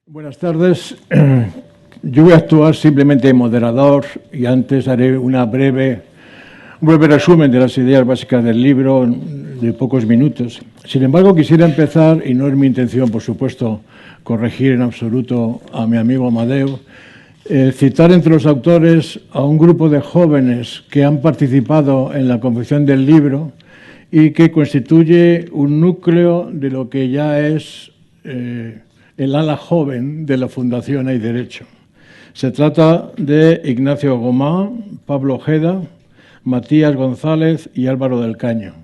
Buenas tardes. Yo voy a actuar simplemente de moderador y antes haré un breve resumen de las ideas básicas del libro de pocos minutos. Sin embargo, quisiera empezar, y no es mi intención, por supuesto, corregir en absoluto a mi amigo Amadeo, citar entre los autores a un grupo de jóvenes que han participado en la confección del libro y que constituye un núcleo de lo que ya es el ala joven de la Fundación Hay Derecho. Se trata de Ignacio Gomá, Pablo Ojeda, Matías González y Álvaro del Caño.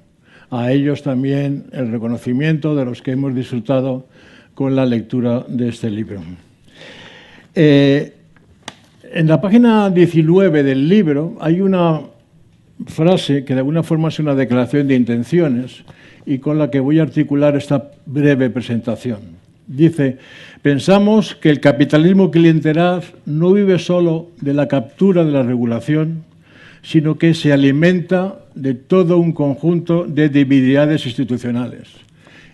A ellos también el reconocimiento de los que hemos disfrutado con la lectura de este libro. En la página 19 del libro hay una frase que de alguna forma es una declaración de intenciones y con la que voy a articular esta breve presentación. Dice: pensamos que el capitalismo clientelar no vive solo de la captura de la regulación, sino que se alimenta de todo un conjunto de debilidades institucionales.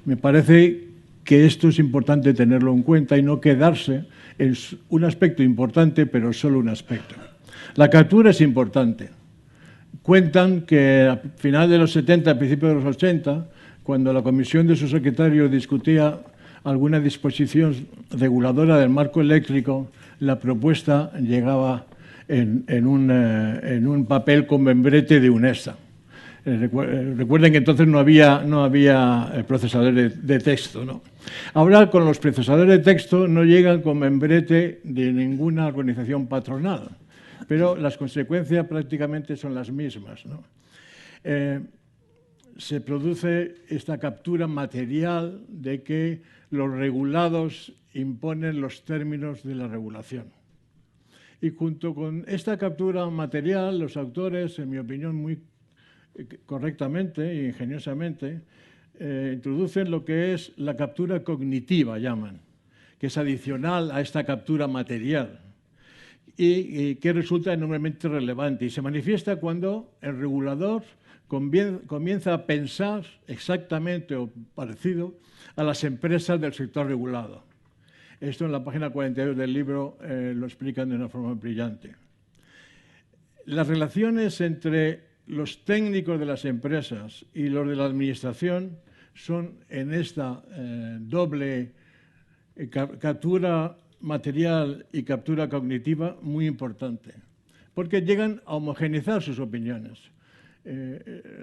Me parece que esto es importante tenerlo en cuenta y no quedarse en un aspecto importante, pero solo un aspecto. La captura es importante. Cuentan que a final de los 70, a principios de los 80, cuando la comisión de su secretario discutía alguna disposición reguladora del marco eléctrico, la propuesta llegaba en un papel con membrete de UNESA. Recuerden que entonces no había procesadores de texto, ¿no? Ahora, con los procesadores de texto no llegan con membrete de ninguna organización patronal, pero las consecuencias prácticamente son las mismas, ¿no? Se produce esta captura material de que los regulados imponen los términos de la regulación. Y junto con esta captura material, los autores, en mi opinión, muy correctamente e ingeniosamente, introducen lo que es la captura cognitiva, llaman, que es adicional a esta captura material y que resulta enormemente relevante y se manifiesta cuando el regulador comienza a pensar exactamente o parecido a las empresas del sector regulado. Esto en la página 42 del libro lo explican de una forma brillante. Las relaciones entre los técnicos de las empresas y los de la administración son en esta doble captura material y captura cognitiva muy importante, porque llegan a homogeneizar sus opiniones.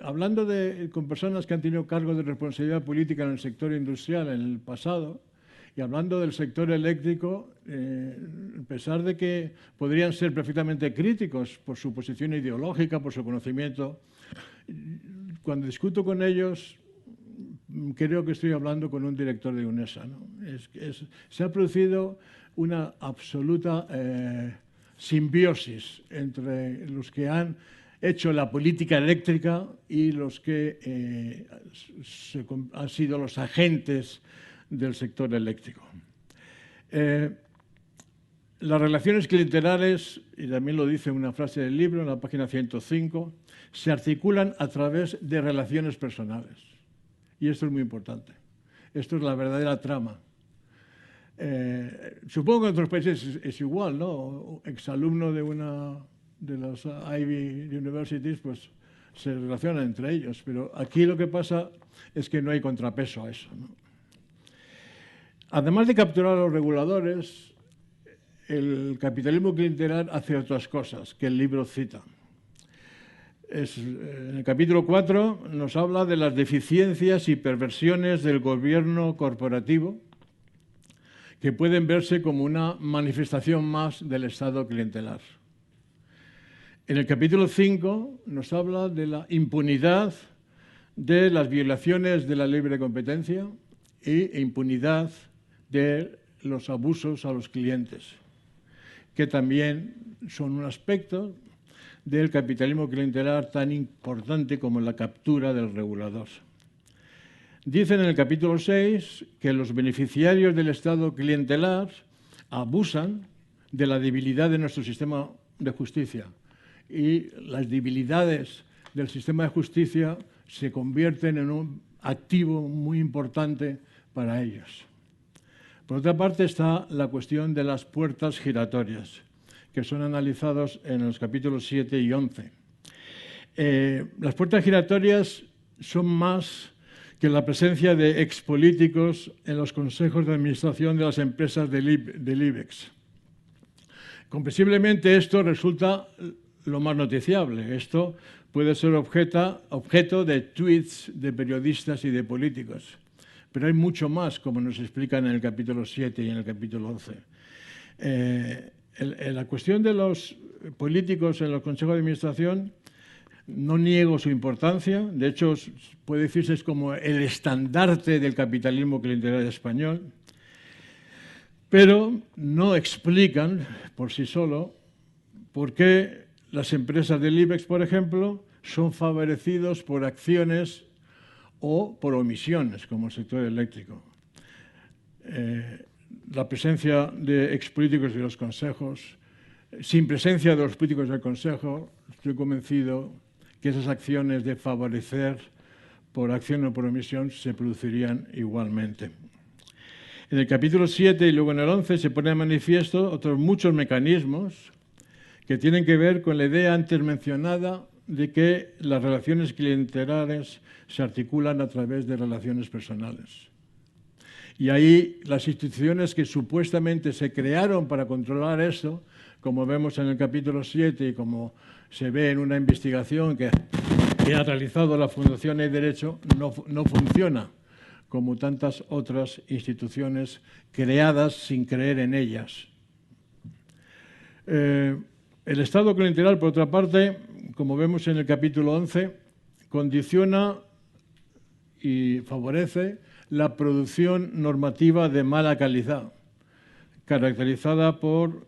Hablando con personas que han tenido cargo de responsabilidad política en el sector industrial en el pasado, y hablando del sector eléctrico, a pesar de que podrían ser perfectamente críticos por su posición ideológica, por su conocimiento, cuando discuto con ellos, creo que estoy hablando con un director de UNESA, ¿no? Se ha producido una absoluta simbiosis entre los que han hecho la política eléctrica y los que han sido los agentes del sector eléctrico. Las relaciones clientelares, y también lo dice una frase del libro en la página 105, se articulan a través de relaciones personales. Y esto es muy importante. Esto es la verdadera trama. Supongo que en otros países es igual, ¿no? Exalumno de las Ivy Universities, pues se relacionan entre ellos. Pero aquí lo que pasa es que no hay contrapeso a eso, ¿no? Además de capturar a los reguladores, el capitalismo clientelar hace otras cosas que el libro cita. En el capítulo 4 nos habla de las deficiencias y perversiones del gobierno corporativo que pueden verse como una manifestación más del Estado clientelar. En el capítulo 5 nos habla de la impunidad de las violaciones de la libre competencia e impunidad de los abusos a los clientes, que también son un aspecto del capitalismo clientelar tan importante como la captura del regulador. Dicen en el capítulo 6 que los beneficiarios del Estado clientelar abusan de la debilidad de nuestro sistema de justicia y las debilidades del sistema de justicia se convierten en un activo muy importante para ellos. Por otra parte está la cuestión de las puertas giratorias, que son analizados en los capítulos 7 y 11. Las puertas giratorias son más que la presencia de expolíticos en los consejos de administración de las empresas del IBEX. Comprensiblemente esto resulta lo más noticiable. Esto puede ser objeto de tweets de periodistas y de políticos. Pero hay mucho más, como nos explican en el capítulo 7 y en el capítulo 11. La cuestión de los políticos en los consejos de administración, no niego su importancia. De hecho, puede decirse es como el estandarte del capitalismo clientelar español. Pero no explican por sí solo por qué las empresas del IBEX, por ejemplo, son favorecidos por acciones o por omisiones, como el sector eléctrico. La presencia de expolíticos de los consejos, sin presencia de los políticos del consejo, estoy convencido que esas acciones de favorecer por acción o por omisión se producirían igualmente. En el capítulo 7 y luego en el 11 se pone de manifiesto otros muchos mecanismos que tienen que ver con la idea antes mencionada de que las relaciones clientelares se articulan a través de relaciones personales. Y ahí las instituciones que supuestamente se crearon para controlar eso, como vemos en el capítulo 7 y como se ve en una investigación que ha realizado la Fundación Hay Derecho, no funciona como tantas otras instituciones creadas sin creer en ellas. El Estado clientelar, por otra parte, como vemos en el capítulo 11, condiciona y favorece la producción normativa de mala calidad, caracterizada por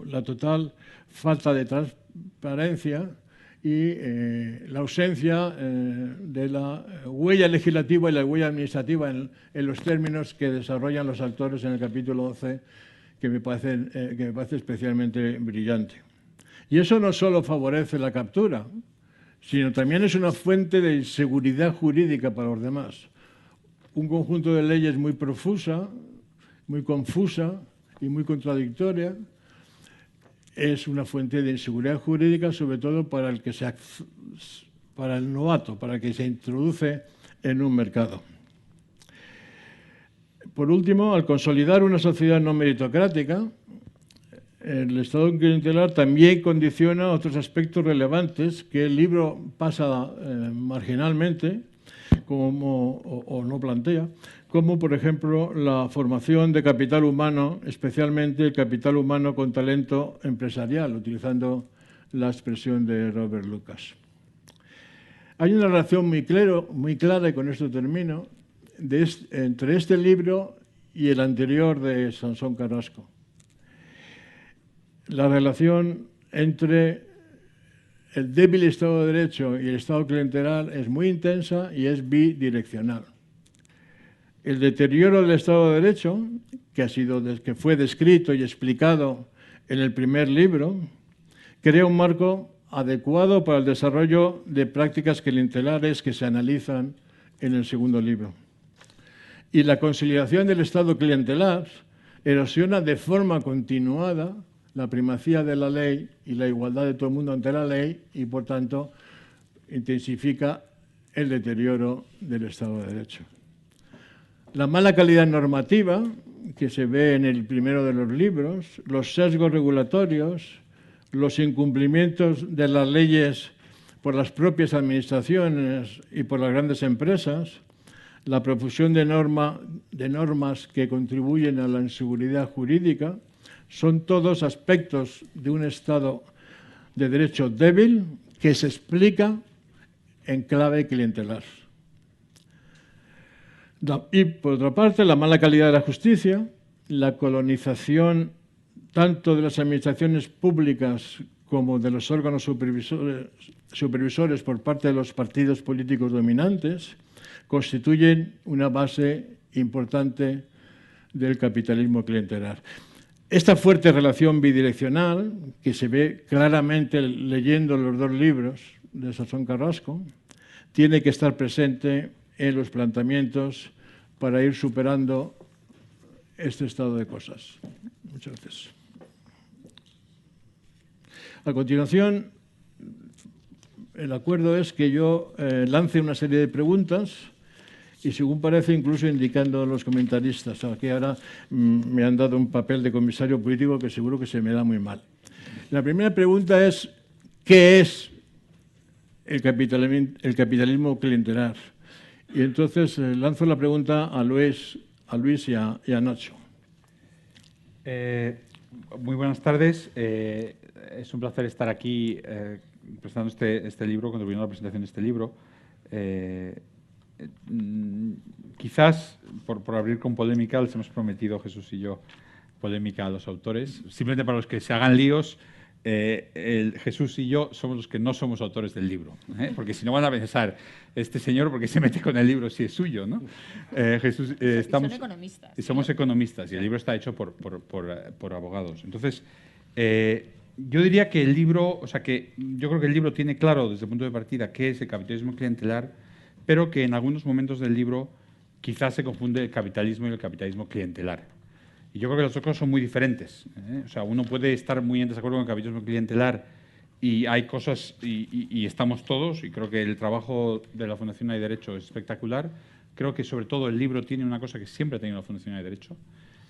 la total falta de transparencia y la ausencia de la huella legislativa y la huella administrativa en los términos que desarrollan los autores en el capítulo 11, que me parece especialmente brillante. Y eso no solo favorece la captura, sino también es una fuente de inseguridad jurídica para los demás. Un conjunto de leyes muy profusa, muy confusa y muy contradictoria es una fuente de inseguridad jurídica, sobre todo para el novato, para el que se introduce en un mercado. Por último, al consolidar una sociedad no meritocrática, el Estado clientelar también condiciona otros aspectos relevantes que el libro pasa marginalmente o no plantea, como por ejemplo la formación de capital humano, especialmente el capital humano con talento empresarial, utilizando la expresión de Robert Lucas. Hay una relación muy clara, y con esto termino, entre este libro y el anterior de Sansón Carrasco. La relación entre el débil Estado de Derecho y el Estado clientelar es muy intensa y es bidireccional. El deterioro del Estado de Derecho, que fue descrito y explicado en el primer libro, crea un marco adecuado para el desarrollo de prácticas clientelares que se analizan en el segundo libro. Y la consolidación del Estado clientelar erosiona de forma continuada la primacía de la ley y la igualdad de todo el mundo ante la ley y, por tanto, intensifica el deterioro del Estado de Derecho. La mala calidad normativa, que se ve en el primero de los libros, los sesgos regulatorios, los incumplimientos de las leyes por las propias administraciones y por las grandes empresas, la profusión de normas que contribuyen a la inseguridad jurídica, son todos aspectos de un Estado de Derecho débil que se explica en clave clientelar. Y, por otra parte, la mala calidad de la justicia, la colonización tanto de las administraciones públicas como de los órganos supervisores por parte de los partidos políticos dominantes, constituyen una base importante del capitalismo clientelar. Esta fuerte relación bidireccional, que se ve claramente leyendo los dos libros de Sansón Carrasco, tiene que estar presente en los planteamientos para ir superando este estado de cosas. Muchas gracias. A continuación, el acuerdo es que yo lance una serie de preguntas y, según parece, incluso indicando a los comentaristas. Aquí ahora me han dado un papel de comisario político que seguro que se me da muy mal. La primera pregunta es, ¿qué es el capitalismo clientelar? Y entonces lanzo la pregunta a Luis y a Nacho. Muy buenas tardes. Es un placer estar aquí presentando este libro, contribuyendo a la presentación de este libro. Quizás, por abrir con polémica, les hemos prometido, Jesús y yo, polémica a los autores. Simplemente para los que se hagan líos, Jesús y yo somos los que no somos autores del libro, porque si no van a pensar, este señor, ¿por qué se mete con el libro si es suyo? ¿No? Jesús, son economistas. Y somos economistas, y el libro está hecho por abogados. Entonces, yo diría que el libro, yo creo que el libro tiene claro desde el punto de partida qué es el capitalismo clientelar, pero que en algunos momentos del libro quizás se confunde el capitalismo y el capitalismo clientelar. Y yo creo que las dos cosas son muy diferentes. O sea, uno puede estar muy en desacuerdo con el capitalismo clientelar y hay cosas, y estamos todos, y creo que el trabajo de la Fundación Hay Derecho es espectacular. Creo que sobre todo el libro tiene una cosa que siempre ha tenido la Fundación Hay Derecho,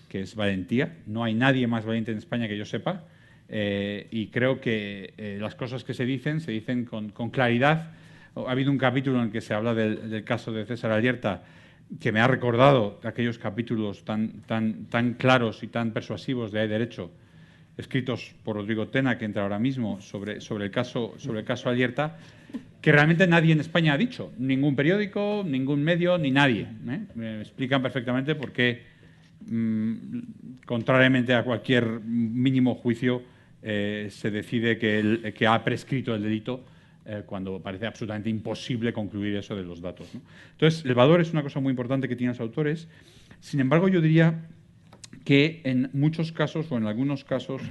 que es valentía. No hay nadie más valiente en España que yo sepa. Y creo que las cosas que se dicen con claridad. Ha habido un capítulo en el que se habla del caso de César Alierta, que me ha recordado aquellos capítulos tan claros y tan persuasivos de Hay Derecho, escritos por Rodrigo Tena, que entra ahora mismo, sobre el caso Alierta, que realmente nadie en España ha dicho. Ningún periódico, ningún medio, ni nadie. Me explican perfectamente por qué, contrariamente a cualquier mínimo juicio, se decide que ha prescrito el delito, cuando parece absolutamente imposible concluir eso de los datos, ¿no? Entonces, el valor es una cosa muy importante que tienen los autores. Sin embargo, yo diría que en muchos casos, o en algunos casos,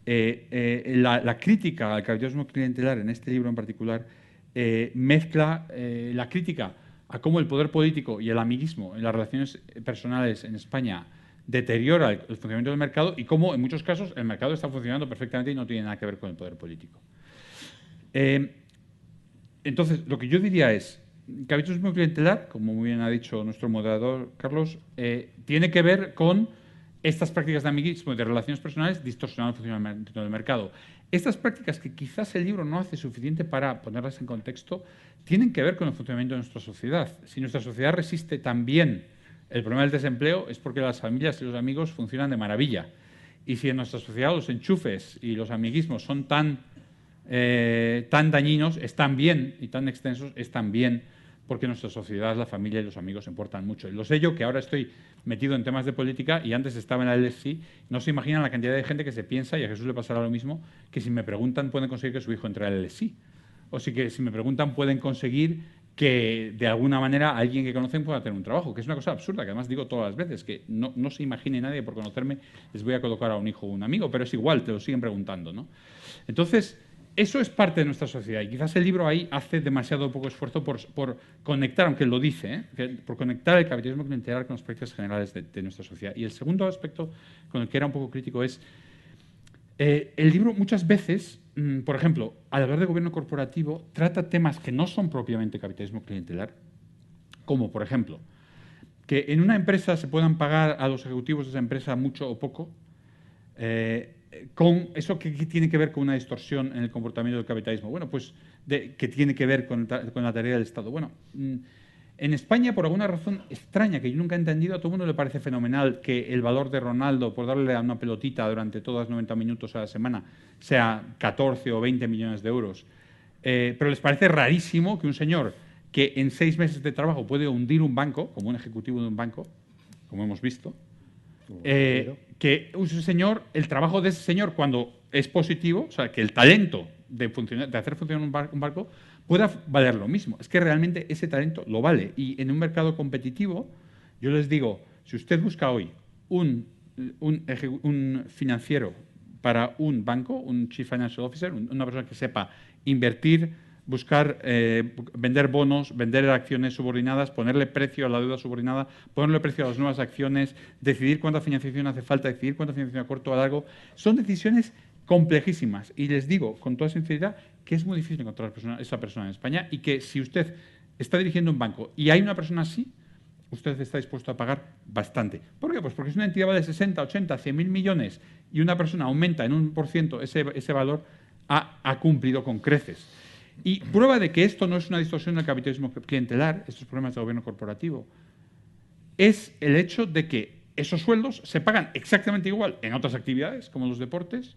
la crítica al capitalismo clientelar, en este libro en particular, mezcla la crítica a cómo el poder político y el amiguismo en las relaciones personales en España deteriora el funcionamiento del mercado, y cómo, en muchos casos, el mercado está funcionando perfectamente y no tiene nada que ver con el poder político. Entonces, lo que yo diría es, capitalismo clientelar, como muy bien ha dicho nuestro moderador Carlos, tiene que ver con estas prácticas de amiguismo y de relaciones personales distorsionando el funcionamiento del mercado. Estas prácticas, que quizás el libro no hace suficiente para ponerlas en contexto, tienen que ver con el funcionamiento de nuestra sociedad. Si nuestra sociedad resiste tan bien el problema del desempleo, es porque las familias y los amigos funcionan de maravilla. Y si en nuestra sociedad los enchufes y los amiguismos son tan dañinos, están bien, y tan extensos, están bien, porque en nuestra sociedad la familia y los amigos importan mucho. Y lo sé yo, que ahora estoy metido en temas de política y antes estaba en la LSI. No se imaginan la cantidad de gente que se piensa, y a Jesús le pasará lo mismo, que si me preguntan pueden conseguir que su hijo entre a la LSI. O que si me preguntan pueden conseguir que de alguna manera alguien que conocen pueda tener un trabajo, que es una cosa absurda, que además digo todas las veces, que no se imagine nadie por conocerme les voy a colocar a un hijo o un amigo, pero es igual, te lo siguen preguntando, ¿no? Entonces, eso es parte de nuestra sociedad, y quizás el libro ahí hace demasiado poco esfuerzo por conectar, aunque lo dice, por conectar el capitalismo clientelar con las prácticas generales de nuestra sociedad. Y el segundo aspecto con el que era un poco crítico es, el libro muchas veces, por ejemplo, al hablar de gobierno corporativo, trata temas que no son propiamente capitalismo clientelar, como, por ejemplo, que en una empresa se puedan pagar a los ejecutivos de esa empresa mucho o poco, con eso que tiene que ver con una distorsión en el comportamiento del capitalismo. Bueno, pues que tiene que ver con la tarea del Estado. Bueno, en España, por alguna razón extraña que yo nunca he entendido, a todo el mundo le parece fenomenal que el valor de Ronaldo por darle a una pelotita durante todos los 90 minutos a la semana sea 14 o 20 millones de euros. Pero les parece rarísimo que un señor que en 6 meses de trabajo puede hundir un banco, como un ejecutivo de un banco, como hemos visto, que el trabajo de ese señor, cuando es positivo, o sea, que el talento de hacer funcionar un barco pueda valer lo mismo. Es que realmente ese talento lo vale. Y en un mercado competitivo, yo les digo, si usted busca hoy un financiero para un banco, un Chief Financial Officer, una persona que sepa invertir buscar vender bonos, vender acciones subordinadas, ponerle precio a la deuda subordinada, ponerle precio a las nuevas acciones, decidir cuánta financiación hace falta, decidir cuánta financiación a corto o a largo. Son decisiones complejísimas y les digo con toda sinceridad que es muy difícil encontrar esa persona en España y que si usted está dirigiendo un banco y hay una persona así, usted está dispuesto a pagar bastante. ¿Por qué? Pues porque es una entidad de 60, 80, 100.000 millones y una persona aumenta en 1% ese valor, ha cumplido con creces. Y prueba de que esto no es una distorsión del capitalismo clientelar, estos problemas de gobierno corporativo, es el hecho de que esos sueldos se pagan exactamente igual en otras actividades, como los deportes,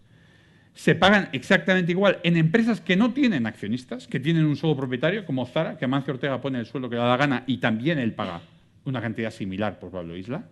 se pagan exactamente igual en empresas que no tienen accionistas, que tienen un solo propietario, como Zara, que Amancio Ortega pone el sueldo que le da la gana y también él paga una cantidad similar por Pablo Isla,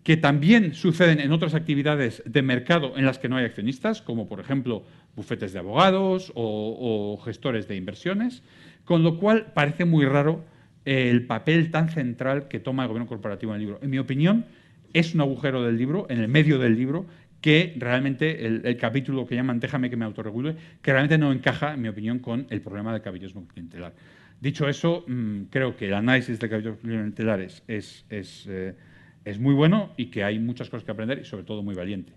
que también suceden en otras actividades de mercado en las que no hay accionistas, como por ejemplo bufetes de abogados o gestores de inversiones, con lo cual parece muy raro el papel tan central que toma el gobierno corporativo en el libro. En mi opinión, es un agujero del libro, en el medio del libro, que realmente el capítulo que llaman Déjame que me autorregule, que realmente no encaja, en mi opinión, con el problema del capitalismo clientelar. Dicho eso, creo que el análisis del capitalismo clientelar es muy bueno y que hay muchas cosas que aprender y sobre todo muy valiente.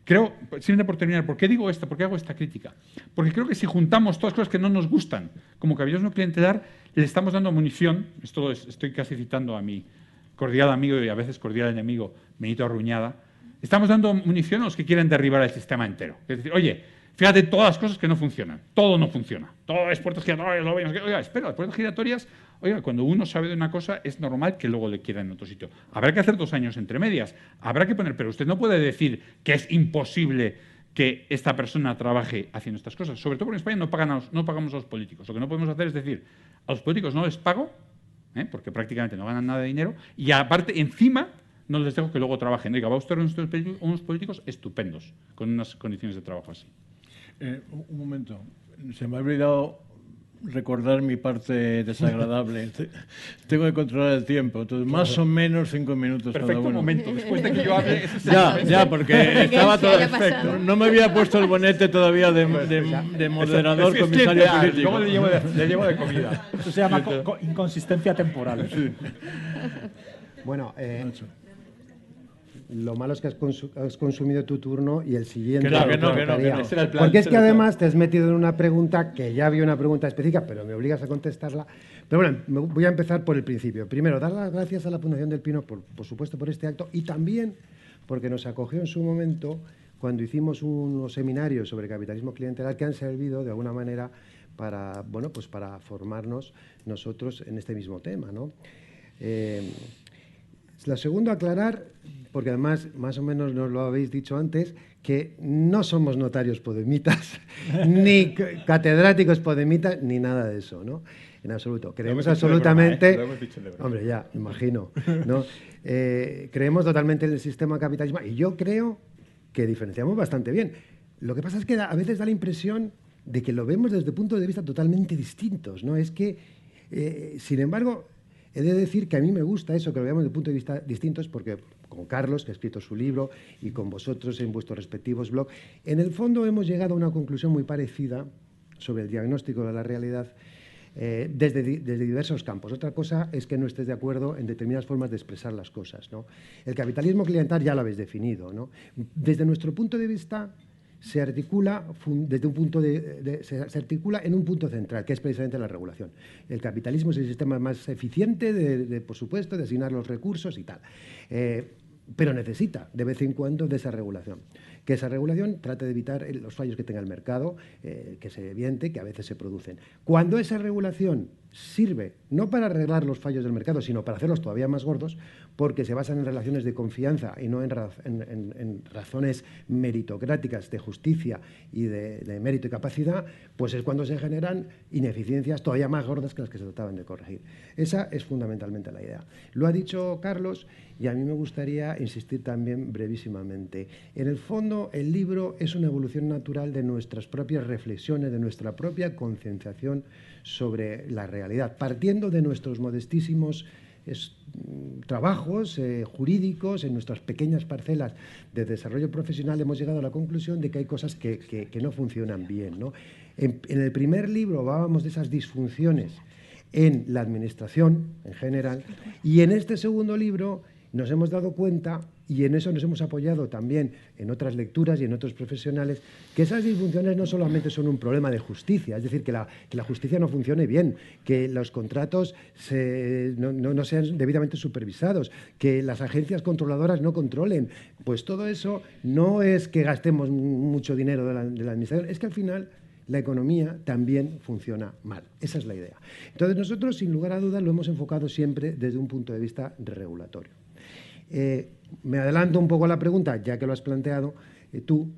Creo, simplemente por terminar, ¿por qué digo esto? ¿Por qué hago esta crítica? Porque creo que si juntamos todas las cosas que no nos gustan como capitalismo clientelar, le estamos dando munición, estoy casi citando a mi cordial amigo y a veces cordial enemigo, Benito Arruñada, estamos dando munición a los que quieren derribar el sistema entero. Es decir, oye, fíjate todas las cosas que no funcionan, todo no funciona, todo es puertas giratorias, oiga, espera, las puertas giratorias, oiga, cuando uno sabe de una cosa es normal que luego le quieran en otro sitio. Habrá que hacer 2 años entre medias, habrá que poner, pero usted no puede decir que es imposible que esta persona trabaje haciendo estas cosas, sobre todo porque en España no pagamos a los políticos. Lo que no podemos hacer es decir, a los políticos no les pago, porque prácticamente no ganan nada de dinero, y aparte, encima, no les dejo que luego trabajen. Diga, va usted a unos políticos estupendos, con unas condiciones de trabajo así. Un momento, se me ha olvidado recordar mi parte desagradable. Tengo que controlar el tiempo, entonces más o menos 5 minutos Perfecto cada uno. momento, después de que yo hable... Ya, porque estaba todo perfecto. No me había puesto el bonete todavía de moderador, comisario político. Luego le llevo de comida. Eso se llama inconsistencia temporal. Sí. Bueno, lo malo es que has consumido tu turno y el siguiente... Que no. Ese era el plan, Porque es que además te has metido en una pregunta que ya había una pregunta específica, pero me obligas a contestarla. Pero bueno, voy a empezar por el principio. Primero, dar las gracias a la Fundación del Pino, por supuesto, por este acto y también porque nos acogió en su momento cuando hicimos unos seminarios sobre capitalismo clientelar que han servido de alguna manera para, bueno, pues para formarnos nosotros en este mismo tema, ¿no? Lo segundo, aclarar, porque además más o menos nos lo habéis dicho antes, que no somos notarios podemitas, ni catedráticos podemitas, ni nada de eso, ¿no? En absoluto. Creemos absolutamente... Lo hemos dicho de broma. Hombre, ya, imagino, ¿no? Creemos totalmente en el sistema capitalismo y yo creo que diferenciamos bastante bien. Lo que pasa es que a veces da la impresión de que lo vemos desde puntos de vista totalmente distintos, ¿no? Es que, sin embargo... He de decir que a mí me gusta eso, que lo veamos desde puntos de vista distintos, porque con Carlos, que ha escrito su libro, y con vosotros en vuestros respectivos blogs, en el fondo hemos llegado a una conclusión muy parecida sobre el diagnóstico de la realidad desde diversos campos. Otra cosa es que no estés de acuerdo en determinadas formas de expresar las cosas, ¿no? El capitalismo clientelar ya lo habéis definido, ¿no? Desde nuestro punto de vista... se articula desde un punto se articula en un punto central, que es precisamente la regulación. El capitalismo es el sistema más eficiente, por supuesto, de asignar los recursos y tal. Pero necesita, de vez en cuando, de esa regulación. Que esa regulación trate de evitar los fallos que tenga el mercado, que es evidente que a veces se producen. Cuando esa regulación sirve no para arreglar los fallos del mercado, sino para hacerlos todavía más gordos, porque se basan en relaciones de confianza y no en razones meritocráticas de justicia y de mérito y capacidad, pues es cuando se generan ineficiencias todavía más gordas que las que se trataban de corregir. Esa es fundamentalmente la idea. Lo ha dicho Carlos y a mí me gustaría insistir también brevísimamente. En el fondo, el libro es una evolución natural de nuestras propias reflexiones, de nuestra propia concienciación sobre la realidad, partiendo de nuestros modestísimos trabajos jurídicos, en nuestras pequeñas parcelas de desarrollo profesional, hemos llegado a la conclusión de que hay cosas que no funcionan bien, ¿no? En el primer libro hablábamos de esas disfunciones en la administración en general, y en este segundo libro nos hemos dado cuenta, y en eso nos hemos apoyado también en otras lecturas y en otros profesionales, que esas disfunciones no solamente son un problema de justicia, es decir, que la justicia no funcione bien, que los contratos no sean debidamente supervisados, que las agencias controladoras no controlen. Pues todo eso no es que gastemos mucho dinero de la administración, es que al final la economía también funciona mal. Esa es la idea. Entonces nosotros, sin lugar a dudas, lo hemos enfocado siempre desde un punto de vista regulatorio. Me adelanto un poco a la pregunta, ya que lo has planteado tú,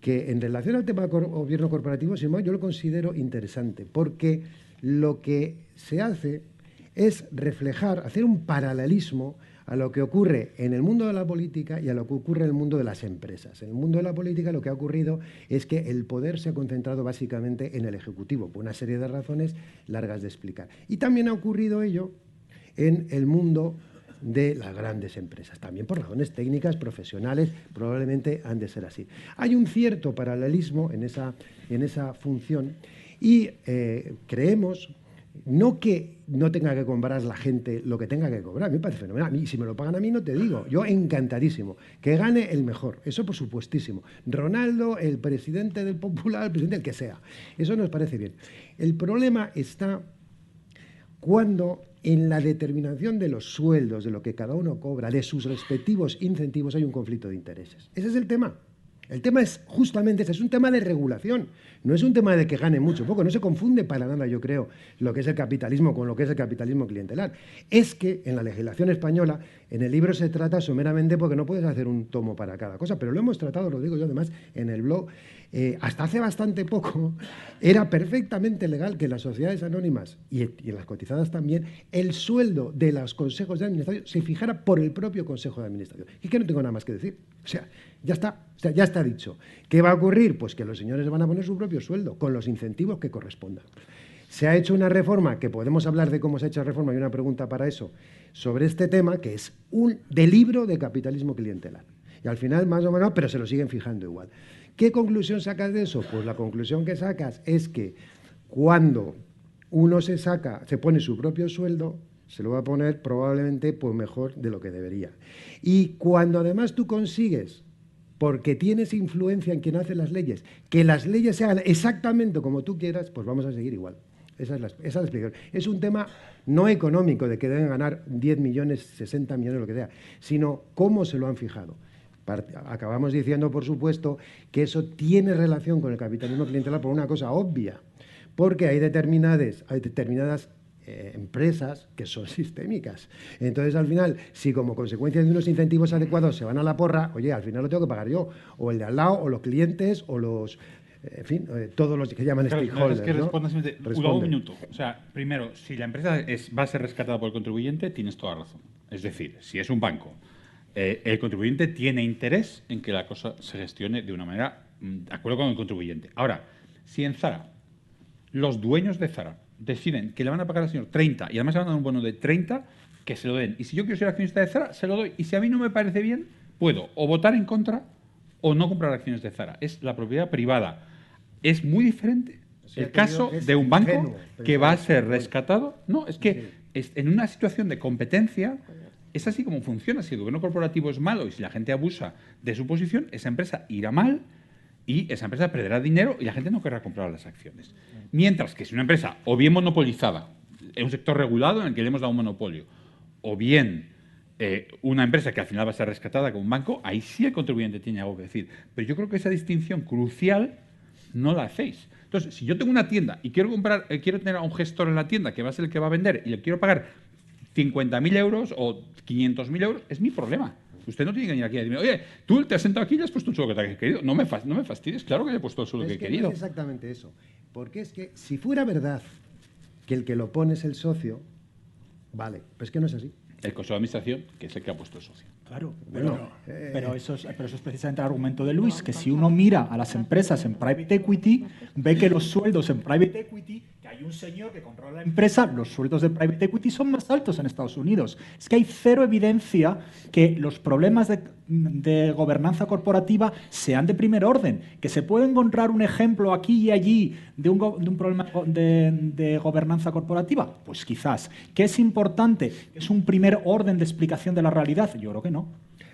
que en relación al tema del gobierno corporativo, sin embargo, yo lo considero interesante, porque lo que se hace es reflejar, hacer un paralelismo a lo que ocurre en el mundo de la política y a lo que ocurre en el mundo de las empresas. En el mundo de la política lo que ha ocurrido es que el poder se ha concentrado básicamente en el Ejecutivo, por una serie de razones largas de explicar. Y también ha ocurrido ello en el mundo de las grandes empresas, también por razones técnicas, profesionales, probablemente han de ser así. Hay un cierto paralelismo en esa función y creemos, no que no tenga que cobrar la gente lo que tenga que cobrar, a mí me parece fenomenal, y si me lo pagan a mí no te digo, yo encantadísimo, que gane el mejor, eso por supuestísimo, Ronaldo, el presidente del Popular, el presidente del que sea, eso nos parece bien. El problema está cuando en la determinación de los sueldos, de lo que cada uno cobra, de sus respectivos incentivos, hay un conflicto de intereses. Ese es el tema. El tema es justamente ese, es un tema de regulación, no es un tema de que gane mucho o poco, no se confunde para nada, yo creo, lo que es el capitalismo con lo que es el capitalismo clientelar. Es que en la legislación española, en el libro se trata someramente porque no puedes hacer un tomo para cada cosa, pero lo hemos tratado, lo digo yo además en el blog, hasta hace bastante poco era perfectamente legal que en las sociedades anónimas y en las cotizadas también el sueldo de los consejos de administración se fijara por el propio consejo de administración. Y que no tengo nada más que decir. O sea, ya está dicho. ¿Qué va a ocurrir? Pues que los señores van a poner su propio sueldo con los incentivos que correspondan. Se ha hecho una reforma, que podemos hablar de cómo se ha hecho la reforma, hay una pregunta para eso, sobre este tema, que es del libro de capitalismo clientelar. Y al final, más o menos, pero se lo siguen fijando igual. ¿Qué conclusión sacas de eso? Pues la conclusión que sacas es que cuando uno se pone su propio sueldo, se lo va a poner probablemente pues mejor de lo que debería. Y cuando además tú consigues, porque tienes influencia en quien hace las leyes, que las leyes se hagan exactamente como tú quieras, pues vamos a seguir igual. Esa es la explicación. Es un tema no económico de que deben ganar 10 millones, 60 millones, lo que sea, sino cómo se lo han fijado. Acabamos diciendo, por supuesto, que eso tiene relación con el capitalismo clientelar por una cosa obvia, porque hay determinadas empresas que son sistémicas. Entonces, al final, si como consecuencia de unos incentivos adecuados se van a la porra, oye, al final lo tengo que pagar yo, o el de al lado, o los clientes, o los... En fin, todos los que llaman stakeholders. Es que ¿no? respondas un minuto. O sea, primero, si la empresa va a ser rescatada por el contribuyente, tienes toda razón. Es decir, si es un banco, el contribuyente tiene interés en que la cosa se gestione de una manera de acuerdo con el contribuyente. Ahora, si en Zara, los dueños de Zara deciden que le van a pagar al señor 30 y además le van a dar un bono de 30, que se lo den. Y si yo quiero ser accionista de Zara, se lo doy. Y si a mí no me parece bien, puedo o votar en contra o no comprar acciones de Zara. Es la propiedad privada. Es muy diferente el caso de un banco que va a ser rescatado. No, es que en una situación de competencia es así como funciona. Si el gobierno corporativo es malo y si la gente abusa de su posición, esa empresa irá mal y esa empresa perderá dinero y la gente no querrá comprar las acciones. Mientras que si una empresa o bien monopolizada, en un sector regulado en el que le hemos dado un monopolio, o bien una empresa que al final va a ser rescatada como un banco, ahí sí el contribuyente tiene algo que decir. Pero yo creo que esa distinción crucial no la hacéis. Entonces, si yo tengo una tienda y quiero tener a un gestor en la tienda que va a ser el que va a vender y le quiero pagar 50.000 euros o 500.000 euros, es mi problema. Usted no tiene que venir aquí a decirme, oye, tú te has sentado aquí y le has puesto el sueldo que te has querido. No me fastidies, claro que le he puesto el sueldo que he querido. No es exactamente eso. Porque es que si fuera verdad que el que lo pone es el socio, vale, pero es que no es así. El consejo de administración, que es el que ha puesto el socio. Claro. Bueno, Pero eso es precisamente el argumento de Luis, que si uno mira a las empresas en private equity, ve que los sueldos en private equity, que hay un señor que controla la empresa, los sueldos de private equity son más altos en Estados Unidos. Es que hay cero evidencia que los problemas de gobernanza corporativa sean de primer orden, que se puede encontrar un ejemplo aquí y allí de un problema de gobernanza corporativa. Pues quizás. ¿Que es importante? ¿Es un primer orden de explicación de la realidad? Yo creo que no.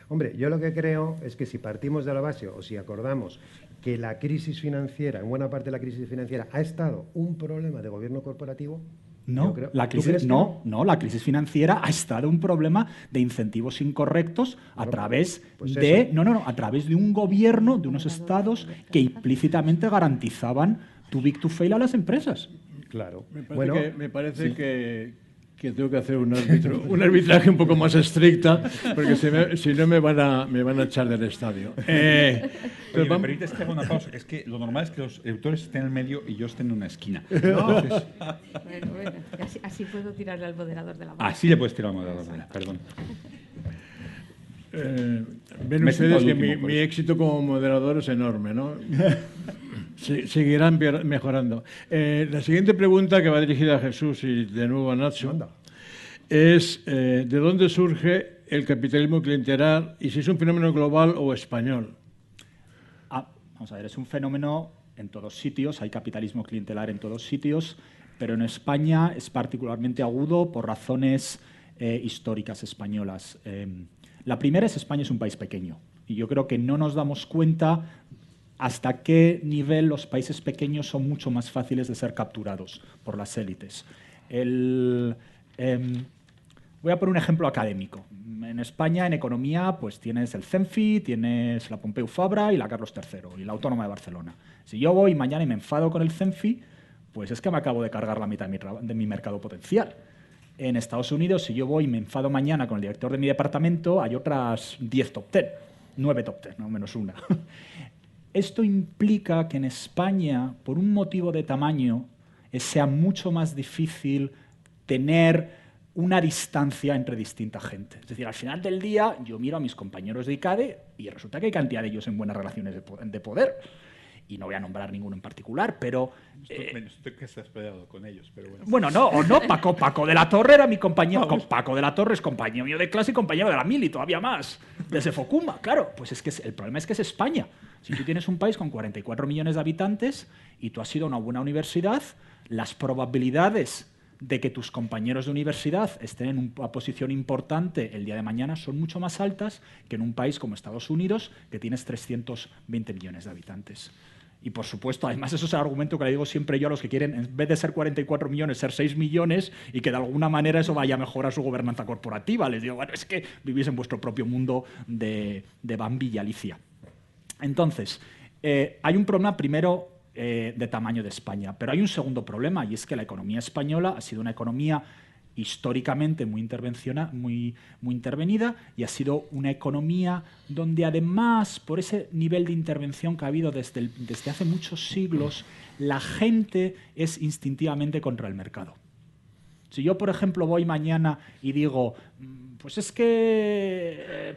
Hombre, yo lo que creo es que si partimos de la base o si acordamos que la crisis financiera, en buena parte de la crisis financiera, ha estado un problema de gobierno corporativo, no, la crisis, no, la crisis financiera ha estado un problema de incentivos incorrectos a través a través de un gobierno, de unos estados que implícitamente garantizaban too big to fail a las empresas. Claro. Me parece que tengo que hacer un arbitraje un poco más estricta, porque si no me van a echar del estadio. Oye, ¿me permites que haga una pausa? Es que lo normal es que los editores estén en el medio y yo esté en una esquina. Entonces, Bueno, así puedo tirarle al moderador de la mano. así le puedes tirar al moderador, perdón. Ven Me ustedes siento que al último, por mi eso. éxito como moderador es enorme, ¿no? Seguirán mejorando. La siguiente pregunta, que va dirigida a Jesús y de nuevo a Nacho, es ¿de dónde surge el capitalismo clientelar y si es un fenómeno global o español? Vamos a ver, es un fenómeno en todos sitios, hay capitalismo clientelar en todos sitios, pero en España es particularmente agudo por razones históricas españolas. La primera es España es un país pequeño y yo creo que no nos damos cuenta hasta qué nivel los países pequeños son mucho más fáciles de ser capturados por las élites. Voy a poner un ejemplo académico. En España, en economía, pues tienes el CENFI, tienes la Pompeu Fabra y la Carlos III y la Autónoma de Barcelona. Si yo voy mañana y me enfado con el CENFI, pues es que me acabo de cargar la mitad de mi mercado potencial. En Estados Unidos, si yo voy y me enfado mañana con el director de mi departamento, hay otras 10 top 10, 9 top 10, no menos una. Esto implica que en España, por un motivo de tamaño, sea mucho más difícil tener una distancia entre distinta gente. Es decir, al final del día yo miro a mis compañeros de ICADE y resulta que hay cantidad de ellos en buenas relaciones de poder. Y no voy a nombrar ninguno en particular, pero... Estoy que estás peleado con ellos, pero bueno. Bueno, no, Paco de la Torre era mi compañero. Paco de la Torre es compañero mío de clase y compañero de la mili, todavía más. Desde Focuma, claro. Pues es que el problema es que es España. Si tú tienes un país con 44 millones de habitantes y tú has ido a una buena universidad, las probabilidades de que tus compañeros de universidad estén en una posición importante el día de mañana son mucho más altas que en un país como Estados Unidos, que tienes 320 millones de habitantes. Y, por supuesto, además eso es el argumento que le digo siempre yo a los que quieren, en vez de ser 44 millones, ser 6 millones y que de alguna manera eso vaya a mejorar su gobernanza corporativa. Les digo, bueno, es que vivís en vuestro propio mundo de Bambi y Alicia. Entonces, hay un problema primero de tamaño de España, pero hay un segundo problema y es que la economía española ha sido una economía históricamente muy intervenida y ha sido una economía donde además, por ese nivel de intervención que ha habido desde hace muchos siglos, la gente es instintivamente contra el mercado. Si yo, por ejemplo, voy mañana y digo, pues es que...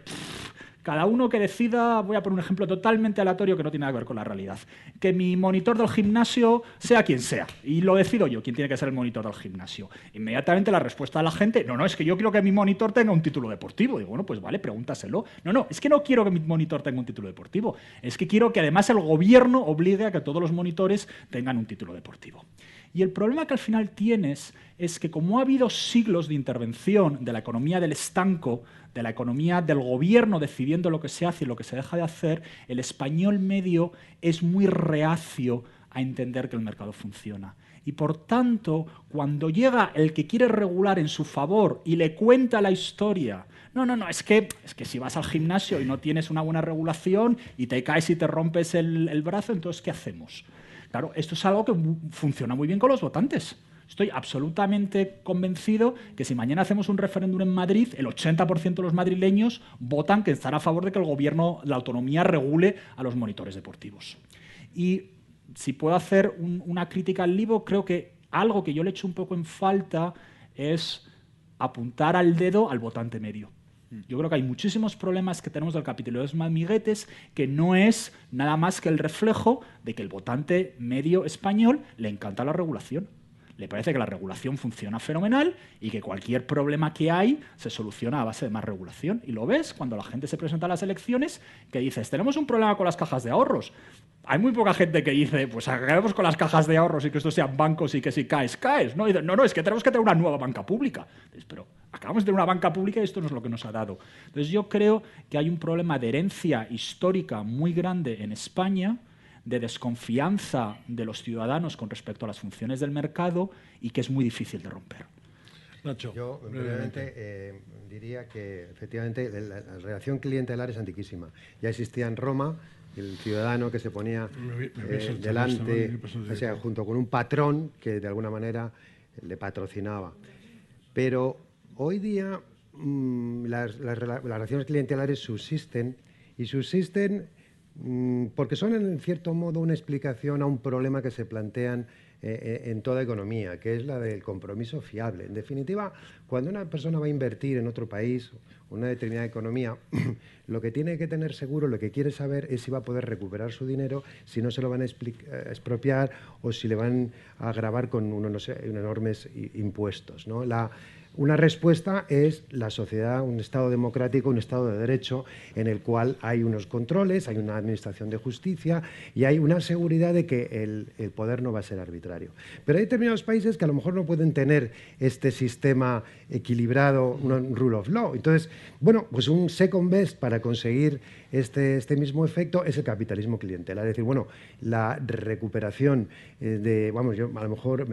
cada uno que decida, voy a poner un ejemplo totalmente aleatorio que no tiene nada que ver con la realidad, que mi monitor del gimnasio sea quien sea, y lo decido yo, quién tiene que ser el monitor del gimnasio. Inmediatamente la respuesta de la gente, no, es que yo quiero que mi monitor tenga un título deportivo. Digo, bueno, pues vale, pregúntaselo. No, es que no quiero que mi monitor tenga un título deportivo, es que quiero que además el gobierno obligue a que todos los monitores tengan un título deportivo. Y el problema que al final tienes es que como ha habido siglos de intervención de la economía del estanco, de la economía del gobierno decidiendo lo que se hace y lo que se deja de hacer, el español medio es muy reacio a entender que el mercado funciona. Y por tanto, cuando llega el que quiere regular en su favor y le cuenta la historia, es que si vas al gimnasio y no tienes una buena regulación y te caes y te rompes el brazo, entonces ¿qué hacemos? Claro, esto es algo que funciona muy bien con los votantes. Estoy absolutamente convencido que si mañana hacemos un referéndum en Madrid, el 80% de los madrileños votan que están a favor de que el gobierno, la autonomía, regule a los monitores deportivos. Y si puedo hacer una crítica al libro, creo que algo que yo le echo un poco en falta es apuntar al dedo al votante medio. Yo creo que hay muchísimos problemas que tenemos del capitalismo amiguetes que no es nada más que el reflejo de que el votante medio español le encanta la regulación. Le parece que la regulación funciona fenomenal y que cualquier problema que hay se soluciona a base de más regulación. Y lo ves cuando la gente se presenta a las elecciones, que dices, tenemos un problema con las cajas de ahorros. Hay muy poca gente que dice, pues acabemos con las cajas de ahorros y que estos sean bancos y que si caes, caes. No, dicen, no, es que tenemos que tener una nueva banca pública. Dices, pero acabamos de tener una banca pública y esto no es lo que nos ha dado. Entonces yo creo que hay un problema de herencia histórica muy grande en España, de desconfianza de los ciudadanos con respecto a las funciones del mercado y que es muy difícil de romper. Nacho, yo brevemente diría que efectivamente la relación clientelar es antiquísima. Ya existía en Roma el ciudadano que se ponía delante, o sea, junto con un patrón que de alguna manera le patrocinaba. Pero hoy día las relaciones clientelares subsisten y subsisten porque son en cierto modo una explicación a un problema que se plantean en toda economía, que es la del compromiso fiable. En definitiva, cuando una persona va a invertir en otro país, una determinada economía, lo que tiene que tener seguro, lo que quiere saber es si va a poder recuperar su dinero, si no se lo van a expropiar o si le van a gravar con unos enormes impuestos, ¿no? Una respuesta es la sociedad, un Estado democrático, un Estado de derecho, en el cual hay unos controles, hay una administración de justicia y hay una seguridad de que el poder no va a ser arbitrario. Pero hay determinados países que a lo mejor no pueden tener este sistema equilibrado, un rule of law. Entonces, bueno, pues un second best para conseguir este mismo efecto es el capitalismo clientelar. Es decir, bueno, la recuperación yo a lo mejor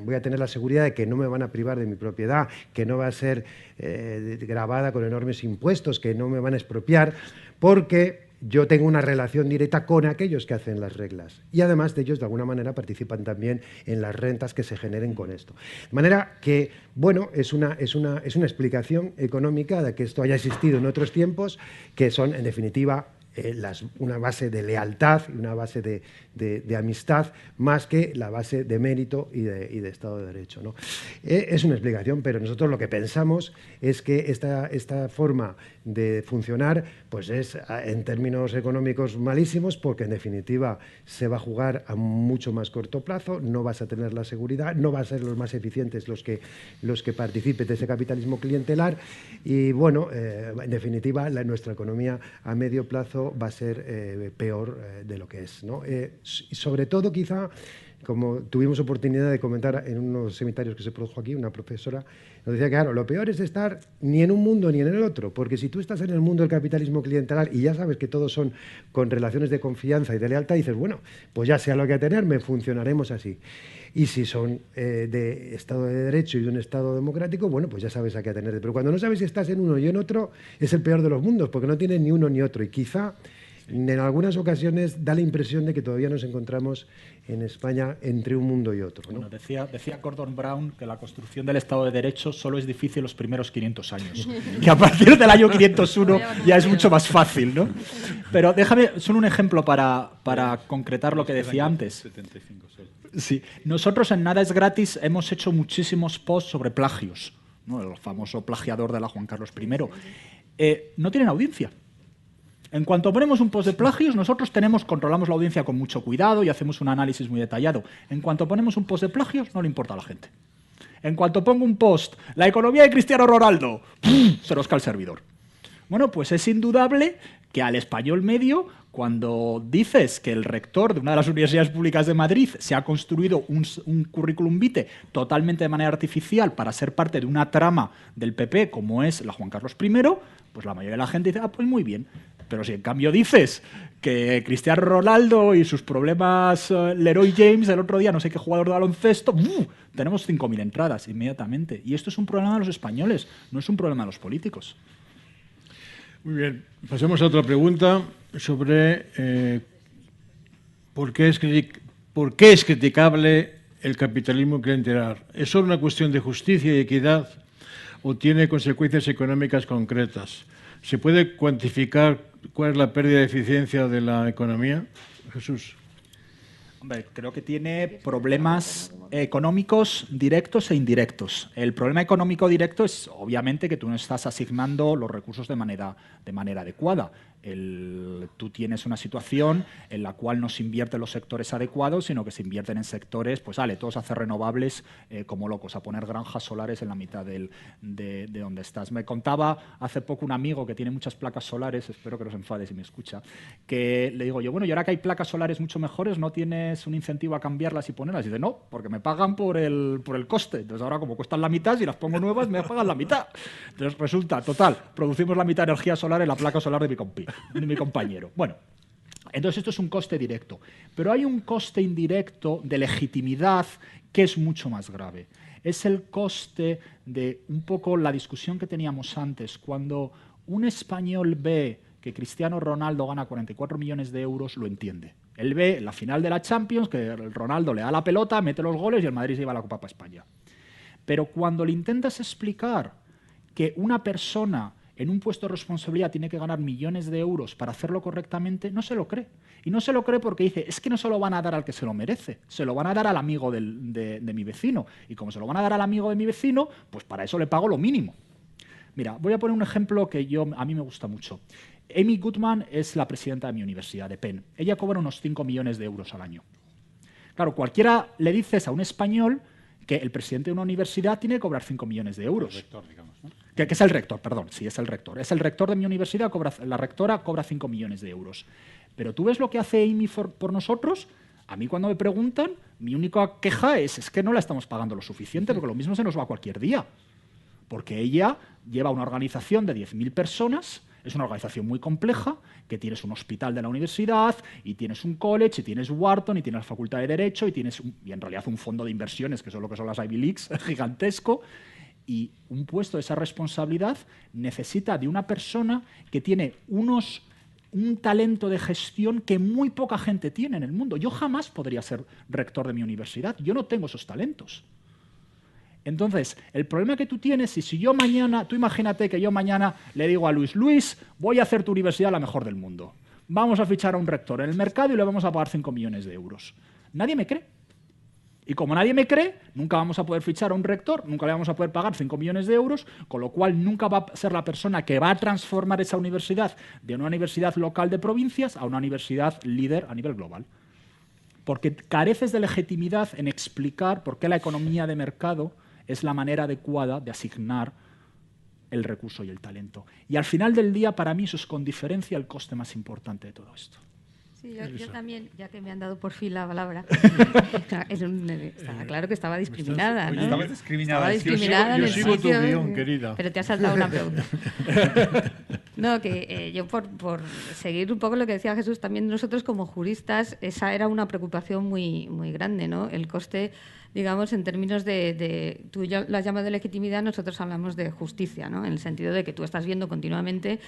voy a tener la seguridad de que no me van a privar de mi propiedad, que no va a ser gravada con enormes impuestos, que no me van a expropiar, porque yo tengo una relación directa con aquellos que hacen las reglas. Y además de ellos, de alguna manera, participan también en las rentas que se generen con esto. De manera que, bueno, es una explicación económica de que esto haya existido en otros tiempos, que son, en definitiva, una base de lealtad y una base de amistad más que la base de mérito y de Estado de Derecho, ¿no? Es una explicación, pero nosotros lo que pensamos es que esta forma de funcionar pues es en términos económicos malísimos, porque en definitiva se va a jugar a mucho más corto plazo, no vas a tener la seguridad, no van a ser los más eficientes los que participen de ese capitalismo clientelar y bueno, en definitiva nuestra economía a medio plazo va a ser peor de lo que es, ¿no? Y sobre todo, quizá, como tuvimos oportunidad de comentar en unos seminarios que se produjo aquí, una profesora nos decía que, claro, lo peor es estar ni en un mundo ni en el otro, porque si tú estás en el mundo del capitalismo clientelar y ya sabes que todos son con relaciones de confianza y de lealtad, dices, bueno, pues ya sea lo que atenerme, funcionaremos así. Y si son de Estado de Derecho y de un Estado democrático, bueno, pues ya sabes a qué atenerte. Pero cuando no sabes si estás en uno y en otro, es el peor de los mundos, porque no tienes ni uno ni otro. Y quizá en algunas ocasiones da la impresión de que todavía nos encontramos en España entre un mundo y otro, ¿no? Bueno, decía Gordon Brown que la construcción del Estado de Derecho solo es difícil los primeros 500 años. Que a partir del año 501 ya es mucho más fácil, ¿no? Pero déjame, solo un ejemplo para concretar lo que decía antes. 75 solo. Sí. Nosotros en Nada es Gratis hemos hecho muchísimos posts sobre plagios, ¿no? El famoso plagiador de la Juan Carlos I. No tienen audiencia. En cuanto ponemos un post de plagios, nosotros controlamos la audiencia con mucho cuidado y hacemos un análisis muy detallado. En cuanto ponemos un post de plagios, no le importa a la gente. En cuanto pongo un post, la economía de Cristiano Ronaldo, se nos cae el servidor. Bueno, pues es indudable que al español medio, cuando dices que el rector de una de las universidades públicas de Madrid se ha construido un currículum vitae totalmente de manera artificial para ser parte de una trama del PP como es la Juan Carlos I, pues la mayoría de la gente dice, pues muy bien. Pero si en cambio dices que Cristiano Ronaldo y sus problemas Leroy James el otro día, no sé qué jugador de baloncesto, tenemos 5.000 entradas inmediatamente. Y esto es un problema de los españoles, no es un problema de los políticos. Muy bien, pasemos a otra pregunta sobre ¿por qué es criticable el capitalismo clientelar? ¿Es solo una cuestión de justicia y equidad o tiene consecuencias económicas concretas? ¿Se puede cuantificar cuál es la pérdida de eficiencia de la economía? Jesús. Hombre, creo que tiene problemas económicos directos e indirectos. El problema económico directo es, obviamente, que tú no estás asignando los recursos de manera adecuada. Tú tienes una situación en la cual no se invierte en los sectores adecuados, sino que se invierten en sectores, pues vale, todos a hacer renovables como locos, a poner granjas solares en la mitad de donde estás. Me contaba hace poco un amigo que tiene muchas placas solares, espero que no se enfade si me escucha, que le digo yo, bueno, y ahora que hay placas solares mucho mejores, ¿no tienes un incentivo a cambiarlas y ponerlas? Y dice, no, porque me pagan por el coste. Entonces ahora como cuestan la mitad, si las pongo nuevas me pagan la mitad. Entonces resulta, total, producimos la mitad de energía solar en la placa solar de mi compañero. Bueno, entonces esto es un coste directo. Pero hay un coste indirecto de legitimidad que es mucho más grave. Es el coste de un poco la discusión que teníamos antes. Cuando un español ve que Cristiano Ronaldo gana 44 millones de euros, lo entiende. Él ve la final de la Champions, que el Ronaldo le da la pelota, mete los goles y el Madrid se lleva la Copa para España. Pero cuando le intentas explicar que una persona en un puesto de responsabilidad tiene que ganar millones de euros para hacerlo correctamente, no se lo cree. Y no se lo cree porque dice, es que no se lo van a dar al que se lo merece, se lo van a dar al amigo de mi vecino. Y como se lo van a dar al amigo de mi vecino, pues para eso le pago lo mínimo. Mira, voy a poner un ejemplo que a mí me gusta mucho. Amy Goodman es la presidenta de mi universidad, de Penn. Ella cobra unos 5 millones de euros al año. Claro, cualquiera le dices a un español que el presidente de una universidad tiene que cobrar 5 millones de euros. El rector, digamos, ¿no? Que es el rector, perdón, sí, es el rector. Es el rector de mi universidad, la rectora cobra 5 millones de euros. Pero tú ves lo que hace Amy por nosotros. A mí cuando me preguntan, mi única queja es que no la estamos pagando lo suficiente, porque lo mismo se nos va cualquier día. Porque ella lleva una organización de 10.000 personas. Es una organización muy compleja, que tienes un hospital de la universidad, y tienes un college, y tienes Wharton, y tienes la Facultad de Derecho, y en realidad un fondo de inversiones, que son lo que son las Ivy Leagues, gigantesco. Y un puesto de esa responsabilidad necesita de una persona que tiene un talento de gestión que muy poca gente tiene en el mundo. Yo jamás podría ser rector de mi universidad. Yo no tengo esos talentos. Entonces, el problema que tú tienes es si yo mañana, tú imagínate que yo mañana le digo a Luis, voy a hacer tu universidad la mejor del mundo. Vamos a fichar a un rector en el mercado y le vamos a pagar 5 millones de euros. Nadie me cree. Y como nadie me cree, nunca vamos a poder fichar a un rector, nunca le vamos a poder pagar 5 millones de euros, con lo cual nunca va a ser la persona que va a transformar esa universidad de una universidad local de provincias a una universidad líder a nivel global. Porque careces de legitimidad en explicar por qué la economía de mercado es la manera adecuada de asignar el recurso y el talento. Y al final del día, para mí, eso es con diferencia el coste más importante de todo esto. Sí, yo también, ya que me han dado por fin la palabra, estaba claro que estaba discriminada, ¿no? Estabas discriminada. Estaba discriminada Yo en el sigo tu sitio, guión, querida. Pero te ha saltado una pregunta. No, que yo por seguir un poco lo que decía Jesús, también nosotros como juristas, esa era una preocupación muy, muy grande, ¿no? El coste, digamos, en términos tú ya lo has llamado de legitimidad, nosotros hablamos de justicia, ¿no? En el sentido de que tú estás viendo continuamente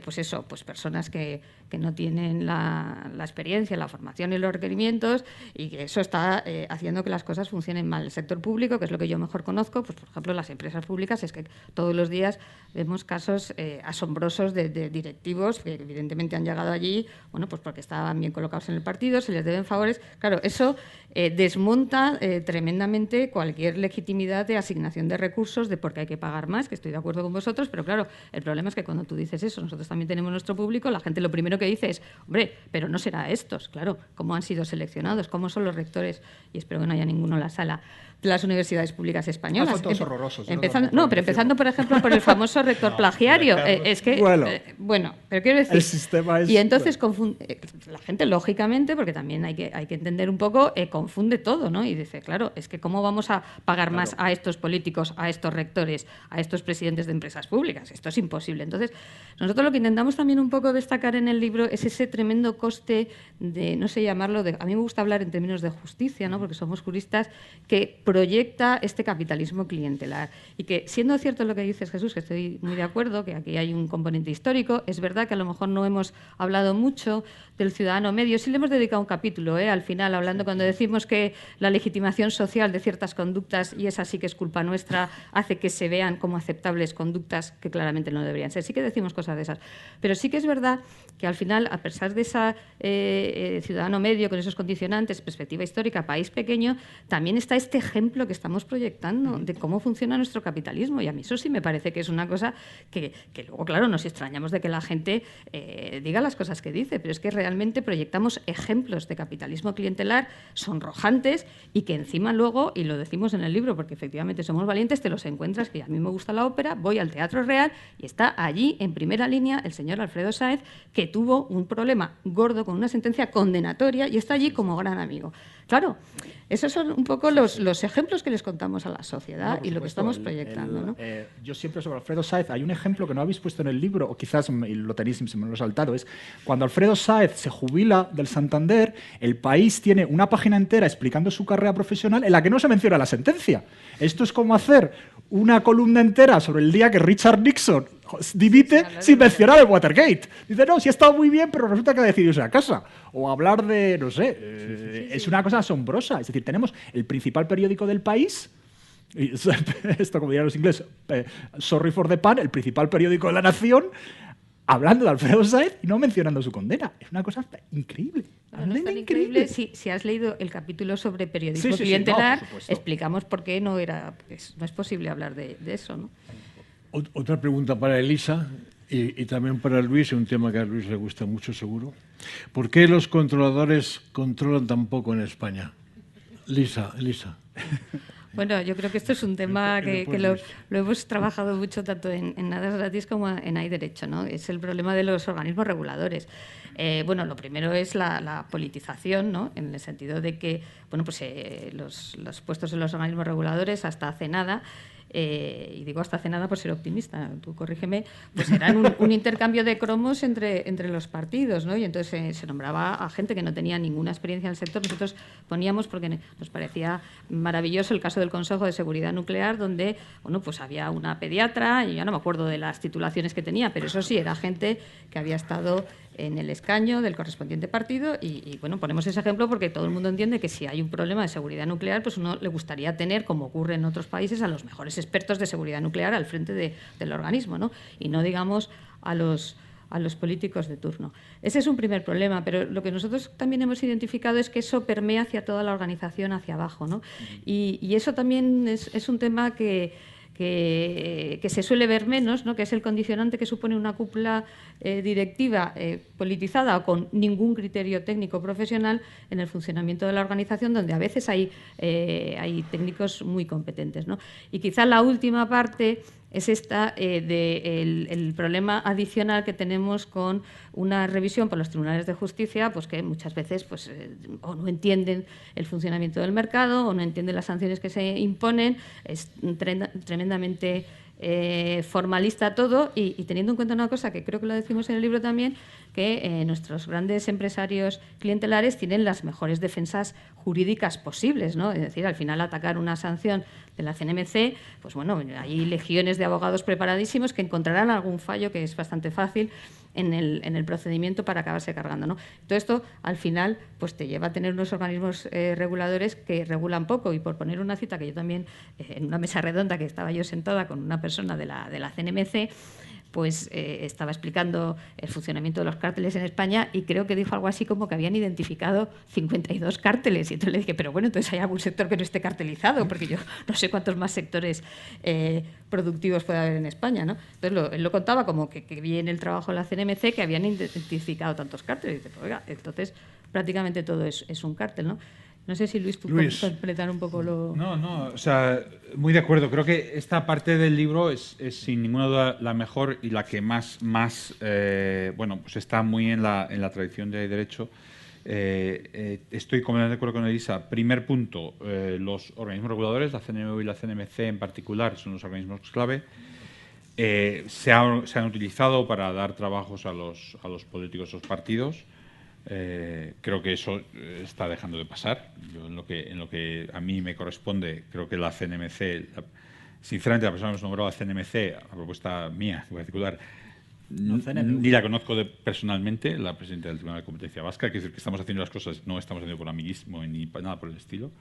pues personas que no tienen la experiencia, la formación y los requerimientos, y que eso está haciendo que las cosas funcionen mal. El sector público, que es lo que yo mejor conozco, pues por ejemplo las empresas públicas, es que todos los días vemos casos asombrosos de directivos que evidentemente han llegado allí, bueno, pues porque estaban bien colocados en el partido, se les deben favores. Claro, eso desmonta tremendamente cualquier legitimidad de asignación de recursos, de por qué hay que pagar más, que estoy de acuerdo con vosotros, pero claro, el problema es que cuando tú dices eso, nosotros también tenemos nuestro público, la gente lo primero que dice es, hombre, pero no será estos, claro, cómo han sido seleccionados, cómo son los rectores, y espero que no haya ninguno en la sala, de las universidades públicas españolas. Son todos horrorosos. Empezando, por ejemplo, por el famoso rector plagiario. Es que, bueno, pero quiero decir... El sistema es... Y entonces la gente, lógicamente, porque también hay que entender un poco, confunde todo, ¿no? Y dice, claro, es que ¿cómo vamos a pagar más a estos políticos, a estos rectores, a estos presidentes de empresas públicas? Esto es imposible. Entonces, nosotros lo que intentamos también un poco destacar en el libro es ese tremendo coste de, no sé llamarlo, a mí me gusta hablar en términos de justicia, ¿no? Porque somos juristas, que proyecta este capitalismo clientelar. Y que, siendo cierto lo que dices, Jesús, que estoy muy de acuerdo, que aquí hay un componente histórico, es verdad que a lo mejor no hemos hablado mucho del ciudadano medio. Sí le hemos dedicado un capítulo, al final, hablando cuando decimos que la legitimación social de ciertas conductas, y esa sí que es culpa nuestra, hace que se vean como aceptables conductas que claramente no deberían ser. Sí que decimos cosas de esas. Pero sí que es verdad que al final, a pesar de esa ciudadano medio con esos condicionantes, perspectiva histórica, país pequeño, también está este ejemplo que estamos proyectando de cómo funciona nuestro capitalismo. Y a mí eso sí me parece que es una cosa que luego, claro, nos extrañamos de que la gente diga las cosas que dice, pero es que realmente proyectamos ejemplos de capitalismo clientelar sonrojantes y que encima luego, y lo decimos en el libro porque efectivamente somos valientes, te los encuentras, que a mí me gusta la ópera, voy al Teatro Real y está allí en primera línea el señor Alfredo Sáez, que tuvo un problema gordo con una sentencia condenatoria y está allí como gran amigo. Claro, esos son un poco los ejemplos que les contamos a la sociedad y lo que estamos proyectando. ¿No? Yo siempre sobre Alfredo Sáez, hay un ejemplo que no habéis puesto en el libro, o quizás lo tenéis y se me lo he saltado, es cuando Alfredo Sáez se jubila del Santander, El País tiene una página entera explicando su carrera profesional en la que no se menciona la sentencia. Esto es como hacer una columna entera sobre el día que Richard Nixon dimite sin mencionar el Watergate. Dice, no, sí ha estado muy bien, pero resulta que ha decidido irse a casa. O hablar de, no sé, es una cosa asombrosa. Es decir, tenemos el principal periódico del país, y esto como dirían los ingleses, sorry for the pun, el principal periódico de la nación, hablando de Alfredo Sáez y no mencionando su condena. Es una cosa increíble. No es tan increíble. Si has leído el capítulo sobre periodismo clientelar, no, explicamos por qué no es posible hablar de eso, ¿no? Otra pregunta para Elisa y también para Luis, un tema que a Luis le gusta mucho, seguro. ¿Por qué los controladores controlan tan poco en España? Elisa. Bueno, yo creo que esto es un tema que lo hemos trabajado mucho tanto en Nada es Gratis como en Hay Derecho, ¿no? Es el problema de los organismos reguladores. Bueno, lo primero es la politización, ¿no? En el sentido de que, bueno, pues los puestos en los organismos reguladores hasta hace nada, y digo hasta hace nada por ser optimista, tú corrígeme, pues eran un intercambio de cromos entre los partidos, ¿no? Y entonces se nombraba a gente que no tenía ninguna experiencia en el sector. Nosotros poníamos, porque nos parecía maravilloso, el caso del Consejo de Seguridad Nuclear, donde, bueno, pues había una pediatra, y ya no me acuerdo de las titulaciones que tenía, pero eso sí, era gente que había estado en el escaño del correspondiente partido y bueno, ponemos ese ejemplo porque todo el mundo entiende que si hay un problema de seguridad nuclear, pues uno le gustaría tener, como ocurre en otros países, a los mejores expertos de seguridad nuclear al frente del organismo, ¿no? Y no, digamos, a los políticos de turno. Ese es un primer problema, pero lo que nosotros también hemos identificado es que eso permea hacia toda la organización, hacia abajo, ¿no? Y eso también es un tema que se suele ver menos, ¿no? Que es el condicionante que supone una cúpula directiva politizada o con ningún criterio técnico profesional en el funcionamiento de la organización, donde a veces hay técnicos muy competentes, ¿no? Y quizá la última parte es esta el problema adicional que tenemos con una revisión por los tribunales de justicia, pues que muchas veces pues, o no entienden el funcionamiento del mercado o no entienden las sanciones que se imponen. Es tremendamente formalista todo y teniendo en cuenta una cosa que creo que lo decimos en el libro también, que nuestros grandes empresarios clientelares tienen las mejores defensas jurídicas posibles, ¿no? Es decir, al final atacar una sanción de la CNMC, pues bueno, hay legiones de abogados preparadísimos que encontrarán algún fallo que es bastante fácil en el procedimiento para acabarse cargando, ¿no? Todo esto, al final, pues te lleva a tener unos organismos reguladores que regulan poco. Y por poner una cita, que yo también, en una mesa redonda que estaba yo sentada con una persona de la CNMC, pues estaba explicando el funcionamiento de los cárteles en España y creo que dijo algo así como que habían identificado 52 cárteles. Y entonces le dije, pero bueno, entonces hay algún sector que no esté cartelizado, porque yo no sé cuántos más sectores productivos puede haber en España, ¿no? Entonces él lo contaba como que viene el trabajo de la CNMC, que habían identificado tantos cárteles. Y dice, pues, oiga, entonces prácticamente todo es un cártel, ¿no? No sé si Luis, tú puedes completar un poco lo... No, o sea, muy de acuerdo. Creo que esta parte del libro es sin ninguna duda la mejor y la que más bueno, pues está muy en la tradición de derecho. Estoy completamente de acuerdo con Elisa. Primer punto, los organismos reguladores, la CNMV y la CNMC en particular, son los organismos clave. Se han utilizado para dar trabajos a los políticos de los partidos. Creo que eso está dejando de pasar. Yo, en lo que a mí me corresponde, creo que la CNMC, sinceramente la persona que nos nombró la CNMC, a propuesta mía en particular, ni la conozco personalmente, la presidenta del Tribunal de Competencia Vasca, que es decir, que estamos haciendo las cosas, no estamos haciendo por amiguismo ni nada por el estilo.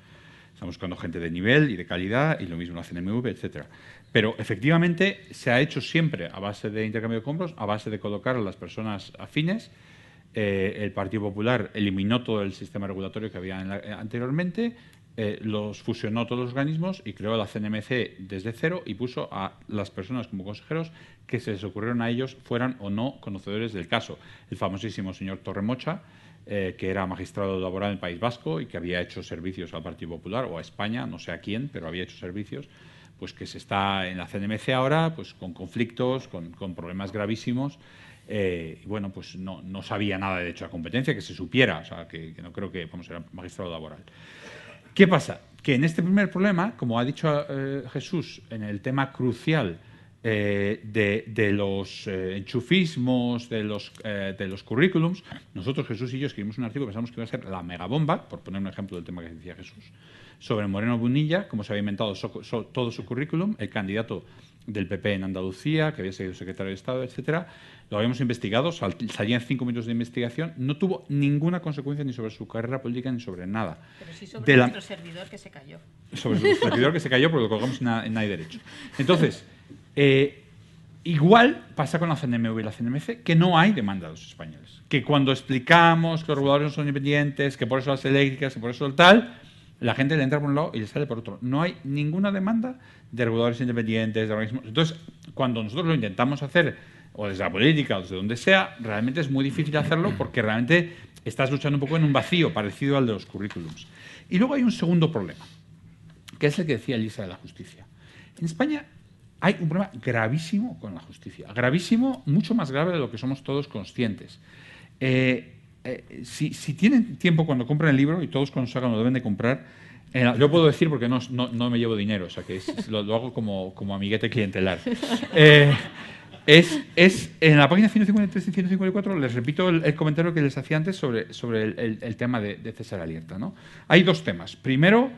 Están buscando gente de nivel y de calidad, y lo mismo la CNMV, etcétera. Pero efectivamente se ha hecho siempre a base de intercambio de compras, a base de colocar a las personas afines. El Partido Popular eliminó todo el sistema regulatorio que había anteriormente, los fusionó todos los organismos y creó la CNMC desde cero y puso a las personas como consejeros que se les ocurrieron a ellos, fueran o no conocedores del caso. El famosísimo señor Torremocha, que era magistrado laboral en el País Vasco y que había hecho servicios al Partido Popular o a España, no sé a quién, pero había hecho servicios, pues que se está en la CNMC ahora, pues con conflictos, con problemas gravísimos. Y bueno, pues no sabía nada de derecho a competencia, que se supiera, o sea, que no creo que, vamos, era magistrado laboral. ¿Qué pasa? Que en este primer problema, como ha dicho Jesús, en el tema crucial de los enchufismos, de los currículums, nosotros, Jesús y yo, escribimos un artículo que pensamos que iba a ser la megabomba, por poner un ejemplo del tema que decía Jesús, sobre Moreno Bonilla, cómo se había inventado todo su currículum, el candidato del PP en Andalucía, que había sido secretario de Estado, etcétera. Lo habíamos investigado, salían 5 minutos de investigación, no tuvo ninguna consecuencia ni sobre su carrera política ni sobre nada. Pero sí sobre nuestro servidor que se cayó. Sobre su servidor que se cayó porque lo colgamos en Hay Derecho. Entonces, igual pasa con la CNMV y la CNMC, que no hay demanda de los españoles. Que cuando explicamos que los reguladores no son independientes, que por eso las eléctricas, que por eso el tal, la gente le entra por un lado y le sale por otro. No hay ninguna demanda de reguladores independientes, de organismos. Entonces, cuando nosotros lo intentamos hacer, o desde la política, o desde donde sea, realmente es muy difícil hacerlo porque realmente estás luchando un poco en un vacío parecido al de los currículums. Y luego hay un segundo problema, que es el que decía Elisa de la justicia. En España hay un problema gravísimo con la justicia. Gravísimo, mucho más grave de lo que somos todos conscientes. Si tienen tiempo cuando compren el libro, y todos cuando salgan lo deben de comprar, yo puedo decir porque no me llevo dinero, o sea que lo hago como amiguete clientelar. En la página 153 y 154 les repito el comentario que les hacía antes sobre el tema de César Alierta, ¿no? Hay dos temas. Primero,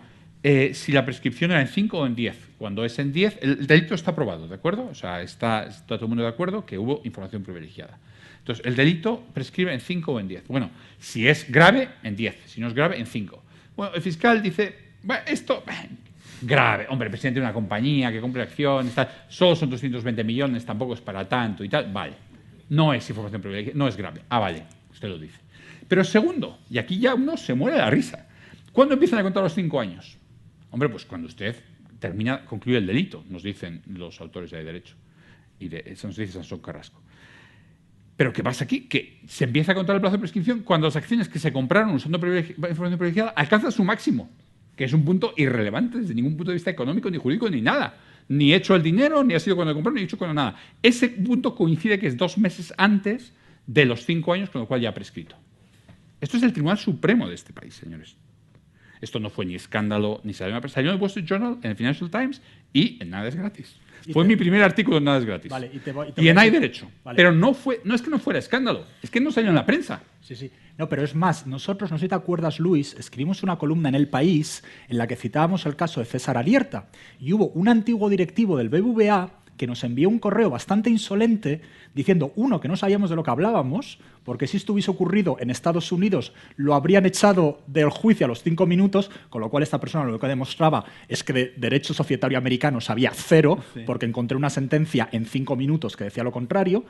si la prescripción era en 5 o en 10. Cuando es en 10, el delito está aprobado, ¿de acuerdo? O sea, está todo el mundo de acuerdo que hubo información privilegiada. Entonces, el delito prescribe en 5 o en 10. Bueno, si es grave, en 10. Si no es grave, en 5. Bueno, el fiscal dice, bueno, esto, grave. Hombre, el presidente de una compañía que compre acciones, tal, solo son 220 millones, tampoco es para tanto y tal. Vale, no es información privilegiada, no es grave. Ah, vale, usted lo dice. Pero segundo, y aquí ya uno se muere de la risa, ¿cuándo empiezan a contar los 5 años? Hombre, pues cuando usted concluye el delito, nos dicen los autores de derecho. Y eso nos dice Sansón Carrasco. Pero ¿qué pasa aquí? Que se empieza a contar el plazo de prescripción cuando las acciones que se compraron usando información privilegiada alcanzan su máximo, que es un punto irrelevante desde ningún punto de vista económico, ni jurídico, ni nada. Ni hecho el dinero, ni ha sido cuando compraron, ni hecho cuando nada. Ese punto coincide que es 2 meses antes de los 5 años, con lo cual ya ha prescrito. Esto es el Tribunal Supremo de este país, señores. Esto no fue ni escándalo, ni salió en el Wall Street Journal, en el Financial Times y en Nada es Gratis. Fue mi primer artículo en Nada es Gratis. Vale, y en Hay Derecho. Vale. Pero no es que no fuera escándalo, es que no salió en la prensa. Sí. No, pero es más, nosotros, no sé si te acuerdas, Luis, escribimos una columna en El País en la que citábamos el caso de César Alierta. Y hubo un antiguo directivo del BBVA que nos envió un correo bastante insolente diciendo, uno, que no sabíamos de lo que hablábamos, porque si esto hubiese ocurrido en Estados Unidos lo habrían echado del juicio a los 5 minutos, con lo cual esta persona lo que demostraba es que de derecho societario americano sabía 0, porque encontré una sentencia en 5 minutos que decía lo contrario.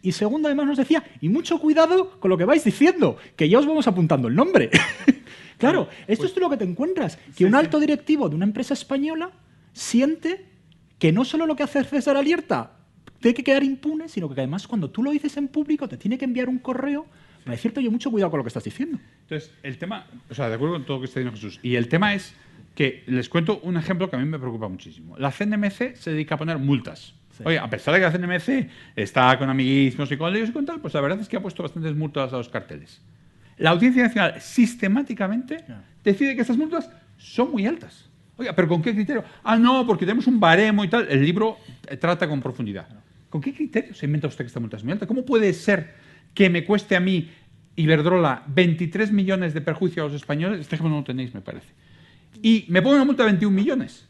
Y segundo, además nos decía, y mucho cuidado con lo que vais diciendo, que ya os vamos apuntando el nombre. Claro, esto es lo que te encuentras, que un alto directivo de una empresa española siente que no solo lo que hace César Alierta tiene que quedar impune, sino que además cuando tú lo dices en público te tiene que enviar un correo para decirte, oye, mucho cuidado con lo que estás diciendo. Entonces, el tema, o sea, de acuerdo con todo lo que está diciendo Jesús, y el tema es que les cuento un ejemplo que a mí me preocupa muchísimo. La CNMC se dedica a poner multas. Sí. Oye, a pesar de que la CNMC está con amiguismos y con leyes y con tal, pues la verdad es que ha puesto bastantes multas a los carteles. La Audiencia Nacional sistemáticamente decide que estas multas son muy altas. Oiga, ¿pero con qué criterio? Ah, no, porque tenemos un baremo y tal. El libro trata con profundidad. ¿Con qué criterio se inventa usted que esta multa es muy alta? ¿Cómo puede ser que me cueste a mí, Iberdrola, 23 millones de perjuicio a los españoles? Este ejemplo no lo tenéis, me parece. Y me pongo una multa de 21 millones.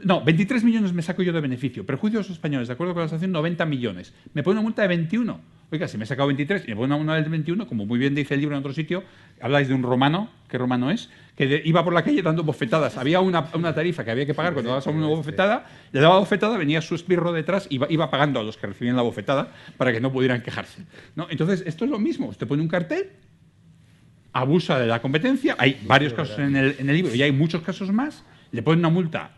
No, 23 millones me saco yo de beneficio. Perjuicio a los españoles, de acuerdo con la sanción, 90 millones. Me pone una multa de 21. Oiga, si me he sacado 23 y me pone una multa de 21, como muy bien dice el libro en otro sitio, habláis de un romano qué romano es, que iba por la calle dando bofetadas. Había una tarifa que había que pagar cuando dabas a una bofetada, le daba bofetada, venía su esbirro detrás y iba pagando a los que recibían la bofetada para que no pudieran quejarse, ¿no? Entonces, esto es lo mismo. Usted pone un cartel, abusa de la competencia, hay varios casos en el libro y hay muchos casos más, le pone una multa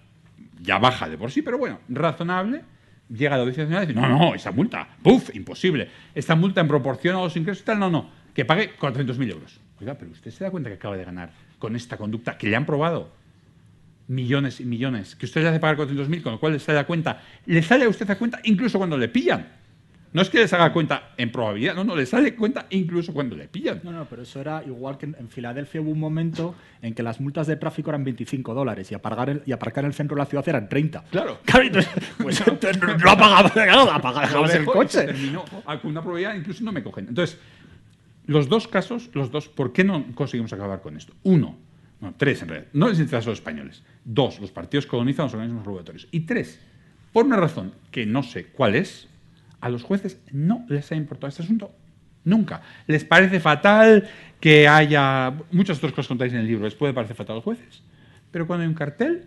ya baja de por sí, pero bueno, razonable, llega a la Audiencia Nacional y dice, no, esa multa, ¡puf!, imposible. Esta multa en proporción a los ingresos y tal, no, que pague 400.000 euros. Oiga, pero usted se da cuenta que acaba de ganar con esta conducta, que le han probado millones y millones, que usted le hace pagar 400.000, con lo cual le sale a usted a cuenta incluso cuando le pillan. No es que les haga cuenta en probabilidad, no, le sale cuenta incluso cuando le pillan. No, pero eso era igual que en Filadelfia hubo un momento en que las multas de tráfico eran $25 y aparcar en el centro de la ciudad eran 30. Claro. Pues entonces no apagabas el coche. Terminó con una probabilidad, incluso no me cogen. Entonces, los dos, ¿por qué no conseguimos acabar con esto? Tres en realidad. No les interesa a los españoles. 2, los partidos colonizan los organismos regulatorios. Y 3, por una razón que no sé cuál es, a los jueces no les ha importado este asunto nunca. Les parece fatal que haya... Muchas otras cosas que contáis en el libro les puede parecer fatal a los jueces, pero cuando hay un cartel,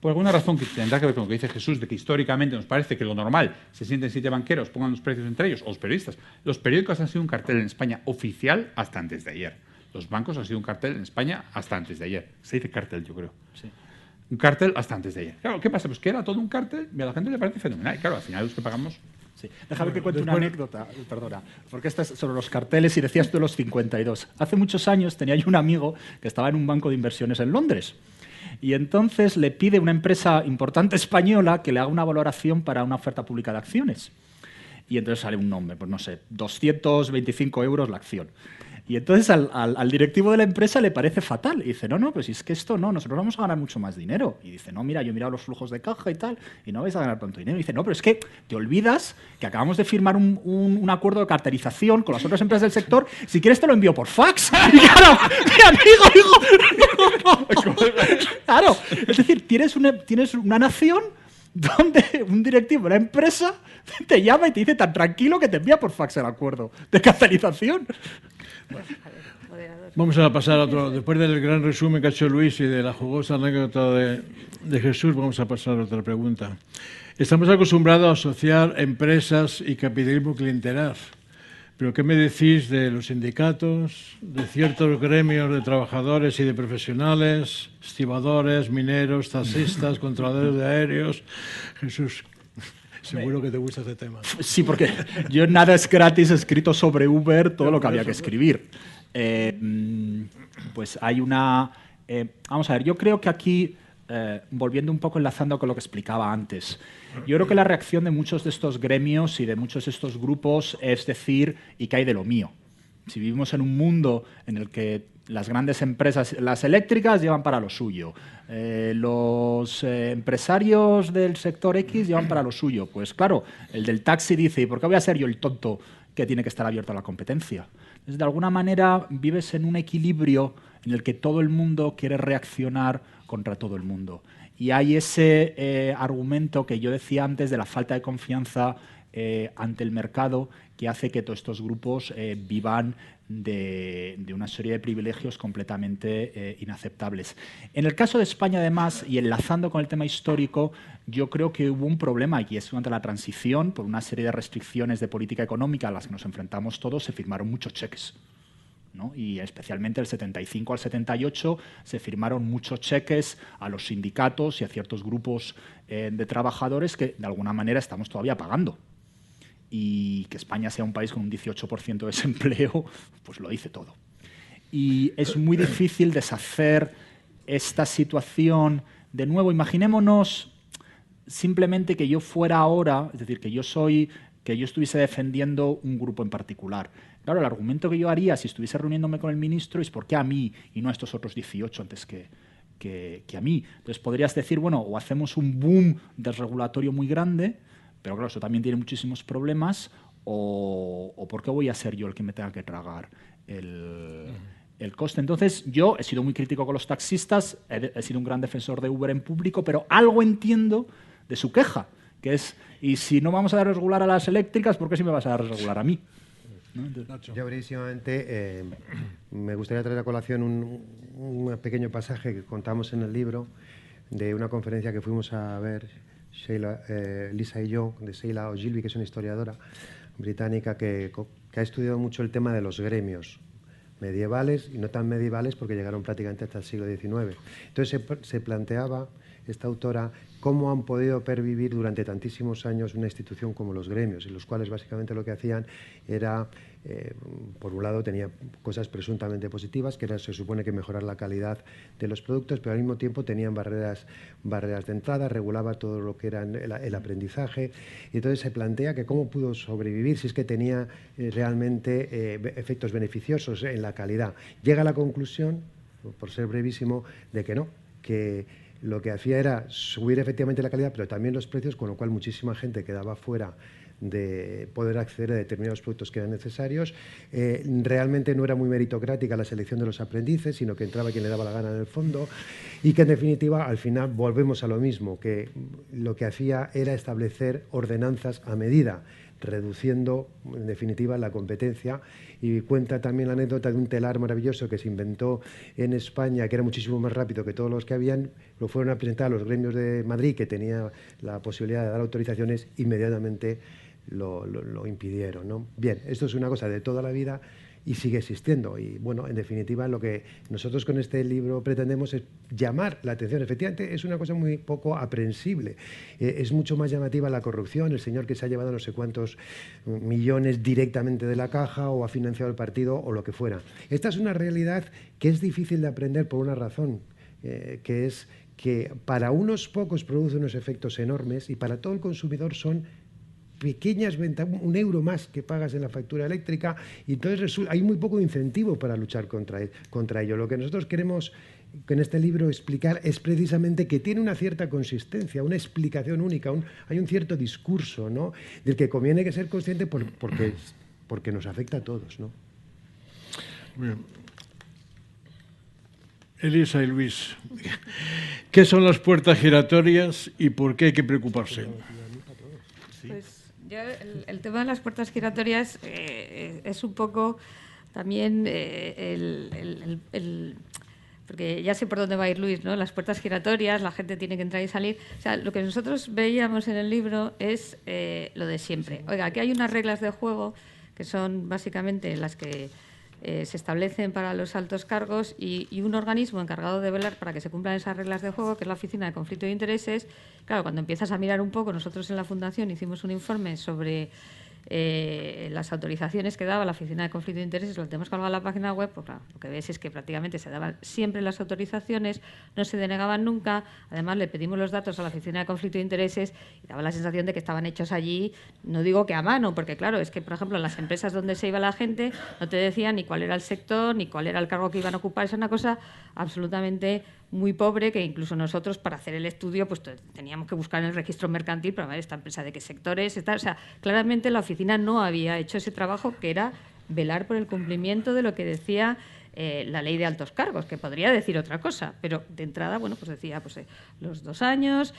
por alguna razón que tendrá que ver con lo que dice Jesús, de que históricamente nos parece que lo normal, se sienten 7 banqueros, pongan los precios entre ellos, o los periodistas. Los periódicos han sido un cartel en España oficial hasta antes de ayer. Los bancos han sido un cartel en España hasta antes de ayer. Se dice cartel, yo creo. Sí. Un cartel hasta antes de ayer. Claro, ¿qué pasa? Pues que era todo un cartel y a la gente le parece fenomenal. Y claro, al final los que pagamos... Sí. Déjame que cuente una anécdota, perdona, porque esta es sobre los carteles y decías tú de los 52. Hace muchos años tenía yo un amigo que estaba en un banco de inversiones en Londres y entonces le pide una empresa importante española que le haga una valoración para una oferta pública de acciones. Y entonces sale un nombre, pues no sé, 225 euros la acción. Y entonces al directivo de la empresa le parece fatal. Y dice, no, pues es que esto no, nosotros vamos a ganar mucho más dinero. Y dice, no, mira, yo he mirado los flujos de caja y tal, y no vais a ganar tanto dinero. Y dice, no, pero es que te olvidas que acabamos de firmar un acuerdo de carterización con las otras empresas del sector. Si quieres te lo envío por fax. Y claro, mi amigo, claro, es decir, tienes una nación donde un directivo de la empresa te llama y te dice tan tranquilo que te envía por fax el acuerdo de carterización. Vamos a pasar a otro. Después del gran resumen que ha hecho Luis y de la jugosa anécdota de Jesús, vamos a pasar a otra pregunta. Estamos acostumbrados a asociar empresas y capitalismo clientelar. Pero ¿qué me decís de los sindicatos, de ciertos gremios de trabajadores y de profesionales, estibadores, mineros, taxistas, controladores de aéreos? Jesús, seguro que te gusta este tema. Sí, porque yo nada es gratis escrito sobre Uber, todo lo que había que escribir. Pues hay una... vamos a ver, yo creo que aquí, volviendo un poco enlazando con lo que explicaba antes, yo creo que la reacción de muchos de estos gremios y de muchos de estos grupos es decir, ¿y qué hay de lo mío? Si vivimos en un mundo en el que las grandes empresas, las eléctricas llevan para lo suyo, los empresarios del sector X llevan para lo suyo, pues claro, el del taxi dice, ¿y por qué voy a ser yo el tonto que tiene que estar abierto a la competencia? Entonces, de alguna manera vives en un equilibrio en el que todo el mundo quiere reaccionar contra todo el mundo. Y hay ese argumento que yo decía antes de la falta de confianza ante el mercado que hace que todos estos grupos vivan de una serie de privilegios completamente inaceptables. En el caso de España, además, y enlazando con el tema histórico, yo creo que hubo un problema, y es durante la transición, por una serie de restricciones de política económica a las que nos enfrentamos todos, se firmaron muchos cheques, ¿no? Y especialmente del 75 al 78 se firmaron muchos cheques a los sindicatos y a ciertos grupos de trabajadores que de alguna manera estamos todavía pagando. Y que España sea un país con un 18% de desempleo, pues lo dice todo. Y es muy difícil deshacer esta situación. De nuevo, imaginémonos simplemente que yo fuera ahora, es decir, que yo estuviese defendiendo un grupo en particular. Claro, el argumento que yo haría si estuviese reuniéndome con el ministro es ¿por qué a mí y no a estos otros 18 antes que a mí? Entonces podrías decir, bueno, o hacemos un boom desregulatorio muy grande, pero claro, eso también tiene muchísimos problemas, o ¿por qué voy a ser yo el que me tenga que tragar el coste? Entonces, yo he sido muy crítico con los taxistas, he sido un gran defensor de Uber en público, pero algo entiendo de su queja, que es, y si no vamos a regular a las eléctricas, ¿por qué sí me vas a regular a mí? ¿No? Yo brevísimamente, me gustaría traer a colación un pequeño pasaje que contamos en el libro de una conferencia que fuimos a ver Lisa y yo, de Sheila Ogilvy, que es una historiadora británica que ha estudiado mucho el tema de los gremios medievales y no tan medievales porque llegaron prácticamente hasta el siglo XIX. Entonces se planteaba esta autora cómo han podido pervivir durante tantísimos años una institución como los gremios, en los cuales básicamente lo que hacían era, por un lado, tenía cosas presuntamente positivas, que era, se supone, que mejorar la calidad de los productos, pero al mismo tiempo tenían barreras de entrada, regulaba todo lo que era el aprendizaje, y entonces se plantea que cómo pudo sobrevivir si es que tenía realmente efectos beneficiosos en la calidad. Llega a la conclusión, por ser brevísimo, de que no, que lo que hacía era subir efectivamente la calidad, pero también los precios, con lo cual muchísima gente quedaba fuera de poder acceder a determinados productos que eran necesarios. Realmente no era muy meritocrática la selección de los aprendices, sino que entraba quien le daba la gana en el fondo, y que en definitiva al final volvemos a lo mismo, que lo que hacía era establecer ordenanzas a medida, reduciendo en definitiva la competencia. Y cuenta también la anécdota de un telar maravilloso que se inventó en España, que era muchísimo más rápido que todos los que habían, lo fueron a presentar a los gremios de Madrid, que tenía la posibilidad de dar autorizaciones, inmediatamente lo impidieron, ¿no? Bien, esto es una cosa de toda la vida y sigue existiendo. Y bueno, en definitiva, lo que nosotros con este libro pretendemos es llamar la atención. Efectivamente, es una cosa muy poco aprehensible. Es mucho más llamativa la corrupción, el señor que se ha llevado no sé cuántos millones directamente de la caja o ha financiado el partido o lo que fuera. Esta es una realidad que es difícil de aprender por una razón, que es que para unos pocos produce unos efectos enormes y para todo el consumidor son pequeñas ventas, un euro más que pagas en la factura eléctrica, y entonces hay muy poco incentivo para luchar contra ello. Lo que nosotros queremos en este libro explicar es precisamente que tiene una cierta consistencia, una explicación única, hay un cierto discurso, ¿no?, del que conviene que ser consciente porque nos afecta a todos, ¿no? Bien. Elisa y Luis, ¿qué son las puertas giratorias y por qué hay que preocuparse? Pues yo, el tema de las puertas giratorias es un poco también porque ya sé por dónde va a ir Luis, ¿no? Las puertas giratorias, la gente tiene que entrar y salir. O sea, lo que nosotros veíamos en el libro es lo de siempre. Oiga, aquí hay unas reglas de juego que son básicamente las que se establecen para los altos cargos y un organismo encargado de velar para que se cumplan esas reglas de juego, que es la Oficina de Conflicto de Intereses. Claro, cuando empiezas a mirar un poco, nosotros en la Fundación hicimos un informe sobre las autorizaciones que daba la Oficina de Conflicto de Intereses, lo tenemos colgado en la página web, pues claro, lo que ves es que prácticamente se daban siempre las autorizaciones, no se denegaban nunca. Además, le pedimos los datos a la Oficina de Conflicto de Intereses y daba la sensación de que estaban hechos allí, no digo que a mano, porque claro, es que, por ejemplo, en las empresas donde se iba la gente no te decían ni cuál era el sector, ni cuál era el cargo que iban a ocupar. Es una cosa absolutamente muy pobre, que incluso nosotros para hacer el estudio pues teníamos que buscar en el registro mercantil para ver esta empresa de qué sectores está. O sea, claramente la oficina no había hecho ese trabajo, que era velar por el cumplimiento de lo que decía la ley de altos cargos, que podría decir otra cosa, pero de entrada, bueno, pues decía pues, los 2 años,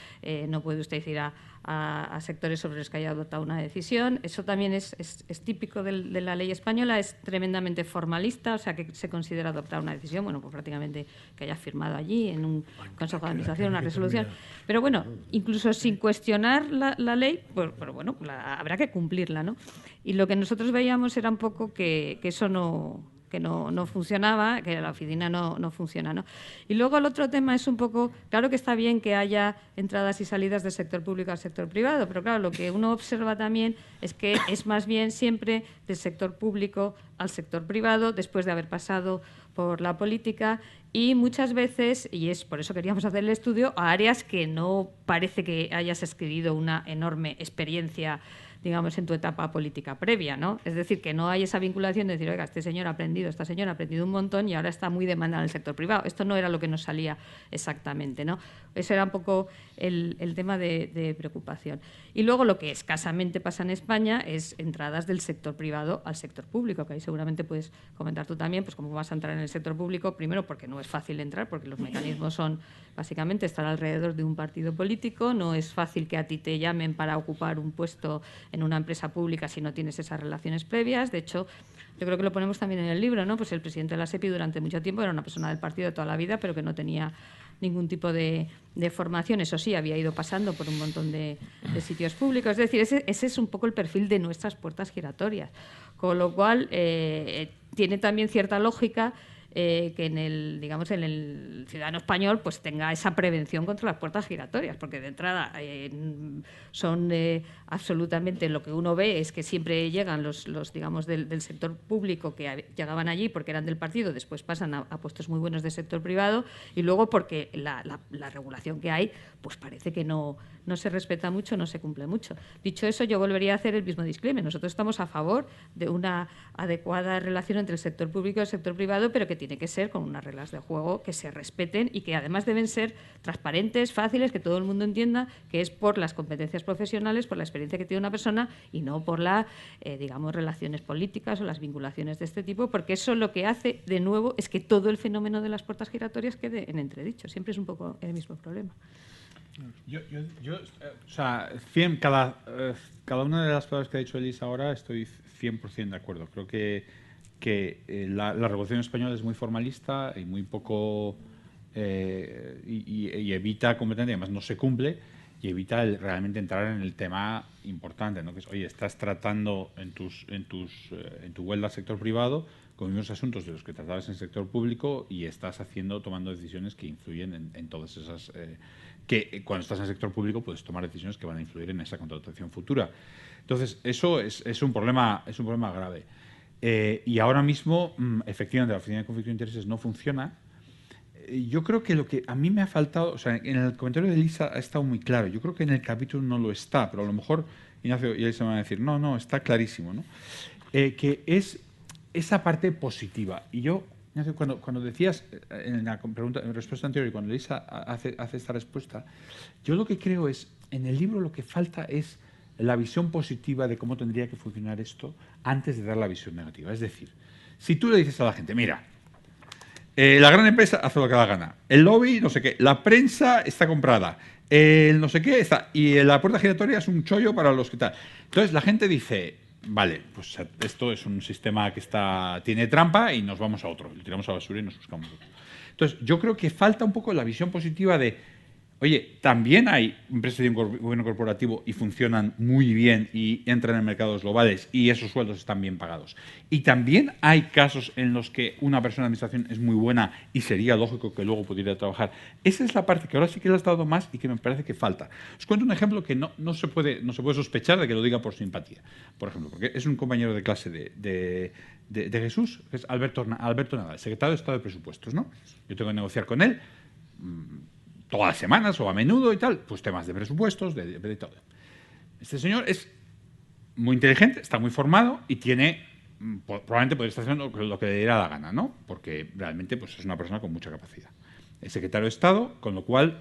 no puede usted ir a sectores sobre los que haya adoptado una decisión. Eso también es típico de la ley española, es tremendamente formalista, o sea, que se considera adoptar una decisión, bueno, pues prácticamente que haya firmado allí en un consejo de administración una resolución. Pero bueno, incluso sin cuestionar la ley, pues bueno, habrá que cumplirla, ¿no? Y lo que nosotros veíamos era un poco que eso no funcionaba, que la oficina no funciona, ¿no? Y luego el otro tema es un poco, claro que está bien que haya entradas y salidas del sector público al sector privado, pero claro, lo que uno observa también es que es más bien siempre del sector público al sector privado, después de haber pasado por la política, y muchas veces, y es por eso queríamos hacer el estudio, a áreas que no parece que hayas adquirido una enorme experiencia, digamos, en tu etapa política previa, ¿no? Es decir, que no hay esa vinculación de decir, oiga, este señor ha aprendido, esta señora ha aprendido un montón y ahora está muy demandada en el sector privado. Esto no era lo que nos salía exactamente, ¿no? Ese era un poco el tema de preocupación. Y luego lo que escasamente pasa en España es entradas del sector privado al sector público, que ahí seguramente puedes comentar tú también, pues cómo vas a entrar en el sector público, primero porque no es fácil entrar, porque los mecanismos son básicamente estar alrededor de un partido político, no es fácil que a ti te llamen para ocupar un puesto en una empresa pública si no tienes esas relaciones previas. De hecho, yo creo que lo ponemos también en el libro, ¿no? Pues el presidente de la SEPI durante mucho tiempo era una persona del partido de toda la vida, pero que no tenía ningún tipo de formación. Eso sí, había ido pasando por un montón de sitios públicos. Es decir, ese es un poco el perfil de nuestras puertas giratorias. Con lo cual, tiene también cierta lógica que en el ciudadano español pues tenga esa prevención contra las puertas giratorias, porque de entrada son absolutamente, lo que uno ve es que siempre llegan los digamos del sector público que llegaban allí porque eran del partido, después pasan a puestos muy buenos del sector privado, y luego porque la regulación que hay pues parece que no se respeta mucho, no se cumple mucho. Dicho eso, yo volvería a hacer el mismo disclaimer. Nosotros estamos a favor de una adecuada relación entre el sector público y el sector privado, pero que tiene que ser con unas reglas de juego que se respeten y que además deben ser transparentes, fáciles, que todo el mundo entienda que es por las competencias profesionales, por la experiencia que tiene una persona y no por las relaciones políticas o las vinculaciones de este tipo, porque eso lo que hace, de nuevo, es que todo el fenómeno de las puertas giratorias quede en entredicho. Siempre es un poco el mismo problema. O sea, cada una de las palabras que ha dicho Elisa ahora estoy 100% de acuerdo. Creo que la regulación española es muy formalista y muy poco y evita completamente, además no se cumple, y evita realmente entrar en el tema importante, ¿no? Que es, oye, estás tratando en tu vuelta al sector privado con los mismos asuntos de los que tratabas en el sector público y estás tomando decisiones que influyen en todas esas... que cuando estás en el sector público puedes tomar decisiones que van a influir en esa contratación futura. Entonces, eso es un problema grave. Y ahora mismo, efectivamente, la Oficina de Conflicto de Intereses no funciona. Yo creo que lo que a mí me ha faltado, o sea, en el comentario de Elisa ha estado muy claro. Yo creo que en el capítulo no lo está, pero a lo mejor Ignacio y Elisa me van a decir, no, está clarísimo, ¿no? Que es esa parte positiva. Y yo, Ignacio, cuando decías en la respuesta anterior y cuando Elisa hace esta respuesta, yo lo que creo es, en el libro lo que falta es la visión positiva de cómo tendría que funcionar esto antes de dar la visión negativa. Es decir, si tú le dices a la gente, mira, la gran empresa hace lo que da gana, el lobby, no sé qué, la prensa está comprada, el no sé qué está, y la puerta giratoria es un chollo para los que tal. Entonces la gente dice, vale, pues esto es un sistema que tiene trampa y nos vamos a otro, lo tiramos a la basura y nos buscamos otro. Entonces yo creo que falta un poco la visión positiva de, oye, también hay empresas de gobierno corporativo y funcionan muy bien y entran en mercados globales y esos sueldos están bien pagados. Y también hay casos en los que una persona de administración es muy buena y sería lógico que luego pudiera trabajar. Esa es la parte que ahora sí que le has dado más y que me parece que falta. Os cuento un ejemplo que no se puede sospechar de que lo diga por simpatía. Por ejemplo, porque es un compañero de clase de Jesús, que es Alberto Nadal, secretario de Estado de Presupuestos, ¿no? Yo tengo que negociar con él todas las semanas o a menudo y tal, pues temas de presupuestos, de todo. Este señor es muy inteligente, está muy formado y probablemente podría estar haciendo lo que le diera la gana, ¿no? Porque realmente pues, es una persona con mucha capacidad. Es secretario de Estado, con lo cual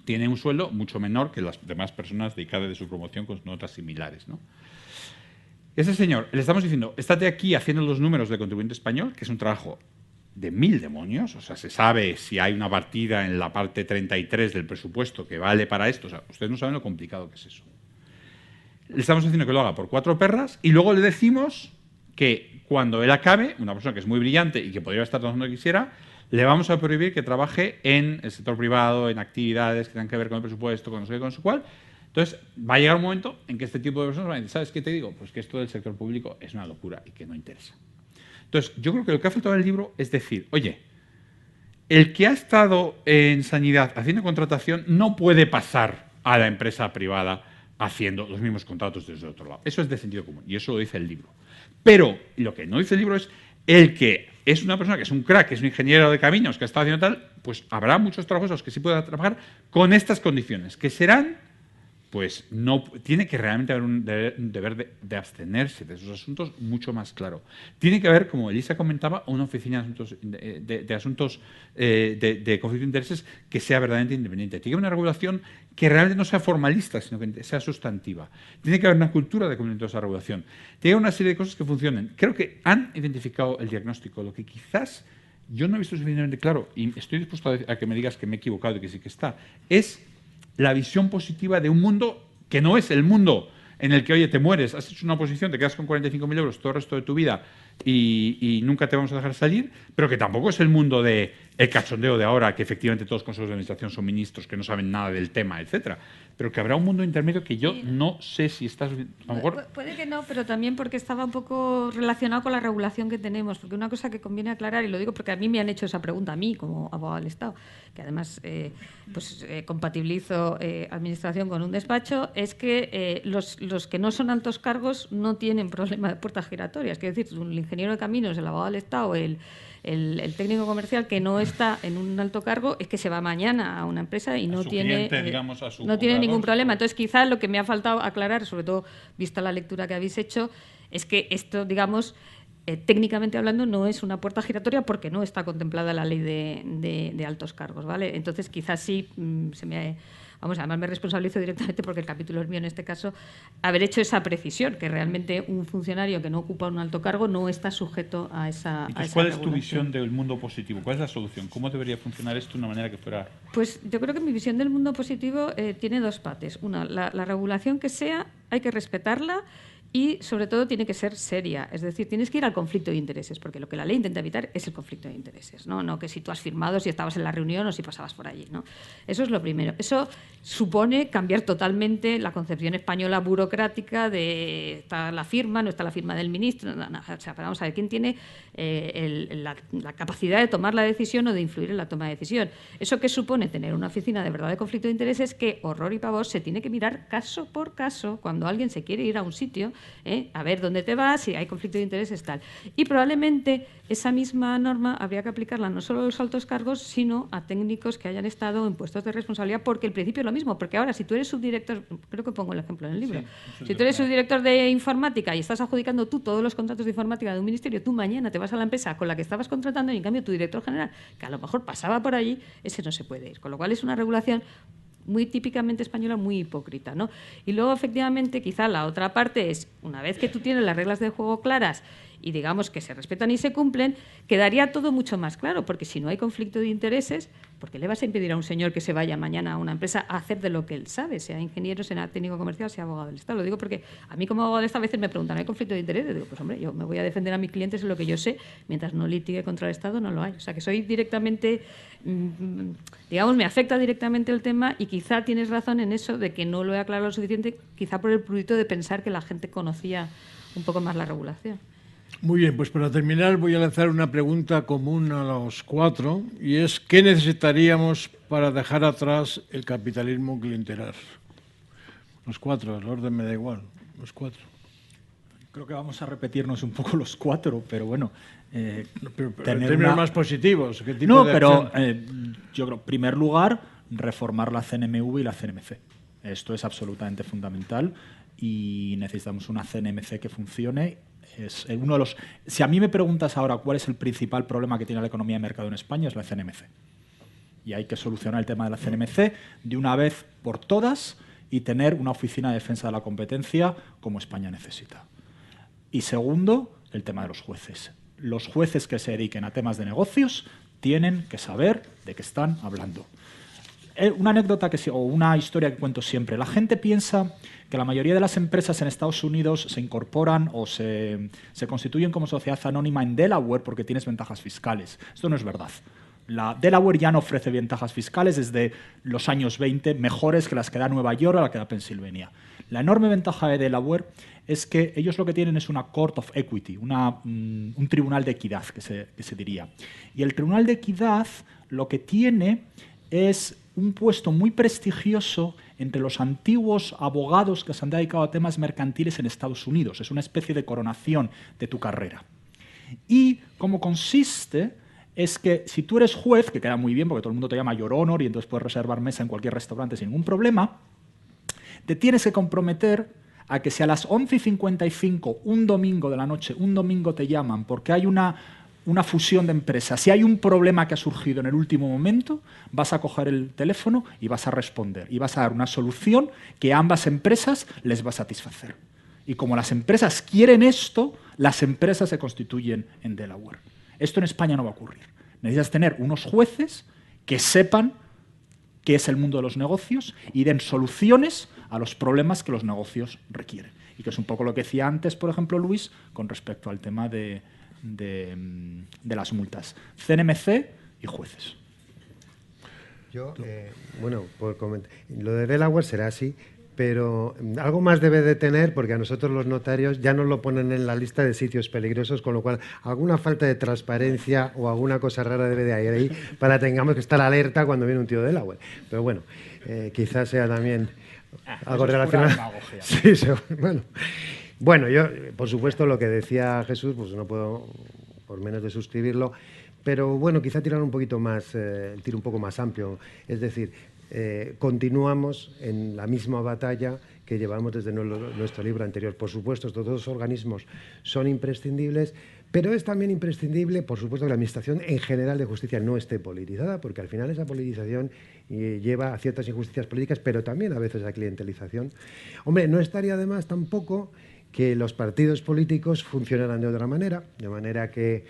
tiene un sueldo mucho menor que las demás personas dedicadas de su promoción con notas similares, ¿no? Ese señor, le estamos diciendo, estate aquí haciendo los números del contribuyente español, que es un trabajo de 1000 demonios, o sea, se sabe si hay una partida en la parte 33 del presupuesto que vale para esto, o sea, ustedes no saben lo complicado que es eso. Le estamos diciendo que lo haga por 4 perras y luego le decimos que cuando él acabe, una persona que es muy brillante y que podría estar trabajando donde quisiera, le vamos a prohibir que trabaje en el sector privado, en actividades que tengan que ver con el presupuesto, con no sé qué, con su cual. Entonces, va a llegar un momento en que este tipo de personas van a decir, ¿sabes qué te digo? Pues que esto del sector público es una locura y que no interesa. Entonces, yo creo que lo que ha faltado en el libro es decir, oye, el que ha estado en sanidad haciendo contratación no puede pasar a la empresa privada haciendo los mismos contratos desde otro lado. Eso es de sentido común y eso lo dice el libro. Pero lo que no dice el libro es el que es una persona que es un crack, que es un ingeniero de caminos, que está haciendo tal, pues habrá muchos trabajos en los que sí pueda trabajar con estas condiciones, que serán... pues no tiene que realmente haber un deber de abstenerse de esos asuntos mucho más claro. Tiene que haber, como Elisa comentaba, una oficina de asuntos de conflicto de intereses que sea verdaderamente independiente. Tiene que haber una regulación que realmente no sea formalista, sino que sea sustantiva. Tiene que haber una cultura de cumplimiento de esa regulación. Tiene que haber una serie de cosas que funcionen. Creo que han identificado el diagnóstico. Lo que quizás yo no he visto suficientemente claro, y estoy dispuesto a que me digas que me he equivocado y que sí que está, es la visión positiva de un mundo que no es el mundo en el que, oye, te mueres, has hecho una oposición, te quedas con 45.000 euros todo el resto de tu vida y nunca te vamos a dejar salir, pero que tampoco es el mundo de el cachondeo de ahora, que efectivamente todos los consejos de administración son ministros que no saben nada del tema, etcétera. Pero que habrá un mundo intermedio que yo no sé si estás... A lo mejor... Puede que no, pero también porque estaba un poco relacionado con la regulación que tenemos, porque una cosa que conviene aclarar, y lo digo porque a mí me han hecho esa pregunta, a mí como abogado del Estado, que además compatibilizo administración con un despacho, es que los que no son altos cargos no tienen problema de puertas giratorias. Quiero decir, el ingeniero de caminos, el abogado del Estado, el técnico comercial que no está en un alto cargo es que se va mañana a una empresa y no tiene, no tiene ningún problema. Entonces, quizás lo que me ha faltado aclarar, sobre todo vista la lectura que habéis hecho, es que esto, digamos, técnicamente hablando, no es una puerta giratoria porque no está contemplada la ley de altos cargos, ¿vale? Entonces, quizás sí se me... Vamos, además me responsabilizo directamente porque el capítulo es mío en este caso, haber hecho esa precisión, que realmente un funcionario que no ocupa un alto cargo no está sujeto a esa Entonces, ¿cuál es tu visión del mundo positivo? ¿Cuál es la solución? ¿Cómo debería funcionar esto de una manera que fuera...? Pues yo creo que mi visión del mundo positivo tiene dos partes. Una, la regulación que sea, hay que respetarla y, sobre todo, tiene que ser seria. Es decir, tienes que ir al conflicto de intereses, porque lo que la ley intenta evitar es el conflicto de intereses. No que si tú has firmado, si estabas en la reunión o si pasabas por allí, ¿no? Eso es lo primero. Eso supone cambiar totalmente la concepción española burocrática de está la firma, no está la firma del ministro. No, o sea, vamos a ver, ¿quién tiene la capacidad de tomar la decisión o de influir en la toma de decisión? ¿Eso qué supone? Tener una oficina de verdad de conflicto de intereses que, horror y pavor, se tiene que mirar caso por caso cuando alguien se quiere ir a un sitio, a ver dónde te vas, si hay conflicto de intereses, tal. Y probablemente esa misma norma habría que aplicarla no solo a los altos cargos, sino a técnicos que hayan estado en puestos de responsabilidad, porque el principio es lo mismo, porque ahora si tú eres subdirector, creo que pongo el ejemplo en el libro, si tú eres subdirector de informática y estás adjudicando tú todos los contratos de informática de un ministerio, tú mañana te vas a la empresa con la que estabas contratando y en cambio tu director general, que a lo mejor pasaba por allí, ese no se puede ir. Con lo cual es una regulación muy típicamente española, muy hipócrita, ¿no? Y luego, efectivamente, quizá la otra parte es, una vez que tú tienes las reglas de juego claras y digamos que se respetan y se cumplen, quedaría todo mucho más claro, porque si no hay conflicto de intereses, ¿por qué le vas a impedir a un señor que se vaya mañana a una empresa a hacer de lo que él sabe, sea ingeniero, sea técnico comercial, sea abogado del Estado? Lo digo porque a mí como abogado del Estado a veces me preguntan, ¿hay conflicto de intereses? Digo, pues hombre, yo me voy a defender a mis clientes en lo que yo sé, mientras no litigue contra el Estado no lo hay. O sea, que soy directamente, digamos, me afecta directamente el tema y quizá tienes razón en eso de que no lo he aclarado lo suficiente, quizá por el prurito de pensar que la gente conocía un poco más la regulación. Muy bien, pues para terminar voy a lanzar una pregunta común a los cuatro y es ¿qué necesitaríamos para dejar atrás el capitalismo clientelar? Los cuatro, el orden me da igual, los cuatro. Creo que vamos a repetirnos un poco los cuatro, pero bueno... pero en términos más positivos. ¿Qué tipo no, de pero acción? yo creo, en primer lugar, reformar la CNMV y la CNMC. Esto es absolutamente fundamental y necesitamos una CNMC que funcione. Es uno de los. Si a mí me preguntas ahora cuál es el principal problema que tiene la economía de mercado en España, es la CNMC. Y hay que solucionar el tema de la CNMC de una vez por todas y tener una oficina de defensa de la competencia como España necesita. Y segundo, el tema de los jueces. Los jueces que se dediquen a temas de negocios tienen que saber de qué están hablando. Una anécdota o una historia que cuento siempre. La gente piensa que la mayoría de las empresas en Estados Unidos se incorporan o se constituyen como sociedad anónima en Delaware porque tienes ventajas fiscales. Esto no es verdad. La Delaware ya no ofrece ventajas fiscales desde los años 20, mejores que las que da Nueva York o las que da Pensilvania. La enorme ventaja de Delaware es que ellos lo que tienen es una Court of Equity, un tribunal de equidad, que se diría. Y el tribunal de equidad lo que tiene es un puesto muy prestigioso entre los antiguos abogados que se han dedicado a temas mercantiles en Estados Unidos. Es una especie de coronación de tu carrera. Y cómo consiste es que si tú eres juez, que queda muy bien porque todo el mundo te llama Your Honor y entonces puedes reservar mesa en cualquier restaurante sin ningún problema, te tienes que comprometer a que si a las 11:55 un domingo de la noche, un domingo te llaman porque hay una fusión de empresas, si hay un problema que ha surgido en el último momento, vas a coger el teléfono y vas a responder y vas a dar una solución que a ambas empresas les va a satisfacer. Y como las empresas quieren esto, las empresas se constituyen en Delaware. Esto en España no va a ocurrir. Necesitas tener unos jueces que sepan qué es el mundo de los negocios y den soluciones a los problemas que los negocios requieren. Y que es un poco lo que decía antes, por ejemplo, Luis, con respecto al tema de las multas. CNMC y jueces. Yo, bueno, lo de Delaware será así, pero algo más debe de tener, porque a nosotros los notarios ya nos lo ponen en la lista de sitios peligrosos, con lo cual alguna falta de transparencia o alguna cosa rara debe de ir ahí para tengamos que estar alerta cuando viene un tío de Delaware. Pero bueno, quizás sea también algo relacionado. Sí, bueno. Bueno, yo, por supuesto, lo que decía Jesús, pues no puedo por menos de suscribirlo, pero bueno, quizá tirar un poquito más, el tiro un poco más amplio. Es decir, continuamos en la misma batalla que llevamos desde nuestro libro anterior. Por supuesto, estos dos organismos son imprescindibles, pero es también imprescindible, por supuesto, que la Administración en general de Justicia no esté politizada, porque al final esa politización lleva a ciertas injusticias políticas, pero también a veces a clientelización. Hombre, no estaría de más tampoco que los partidos políticos funcionaran de otra manera, de manera que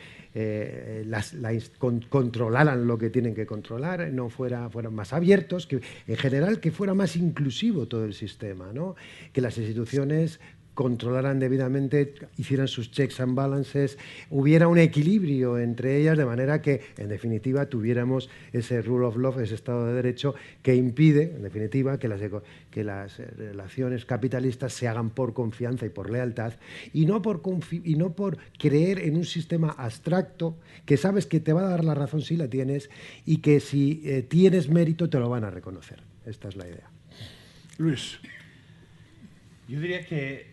controlaran lo que tienen que controlar, no fueran más abiertos, que en general que fuera más inclusivo todo el sistema, ¿no? Que las instituciones controlaran debidamente, hicieran sus checks and balances, hubiera un equilibrio entre ellas, de manera que, en definitiva, tuviéramos ese rule of law, ese Estado de Derecho, que impide, en definitiva, que las relaciones capitalistas se hagan por confianza y por lealtad, y no por creer en un sistema abstracto que sabes que te va a dar la razón si la tienes y que si tienes mérito te lo van a reconocer. Esta es la idea. Luis. Yo diría que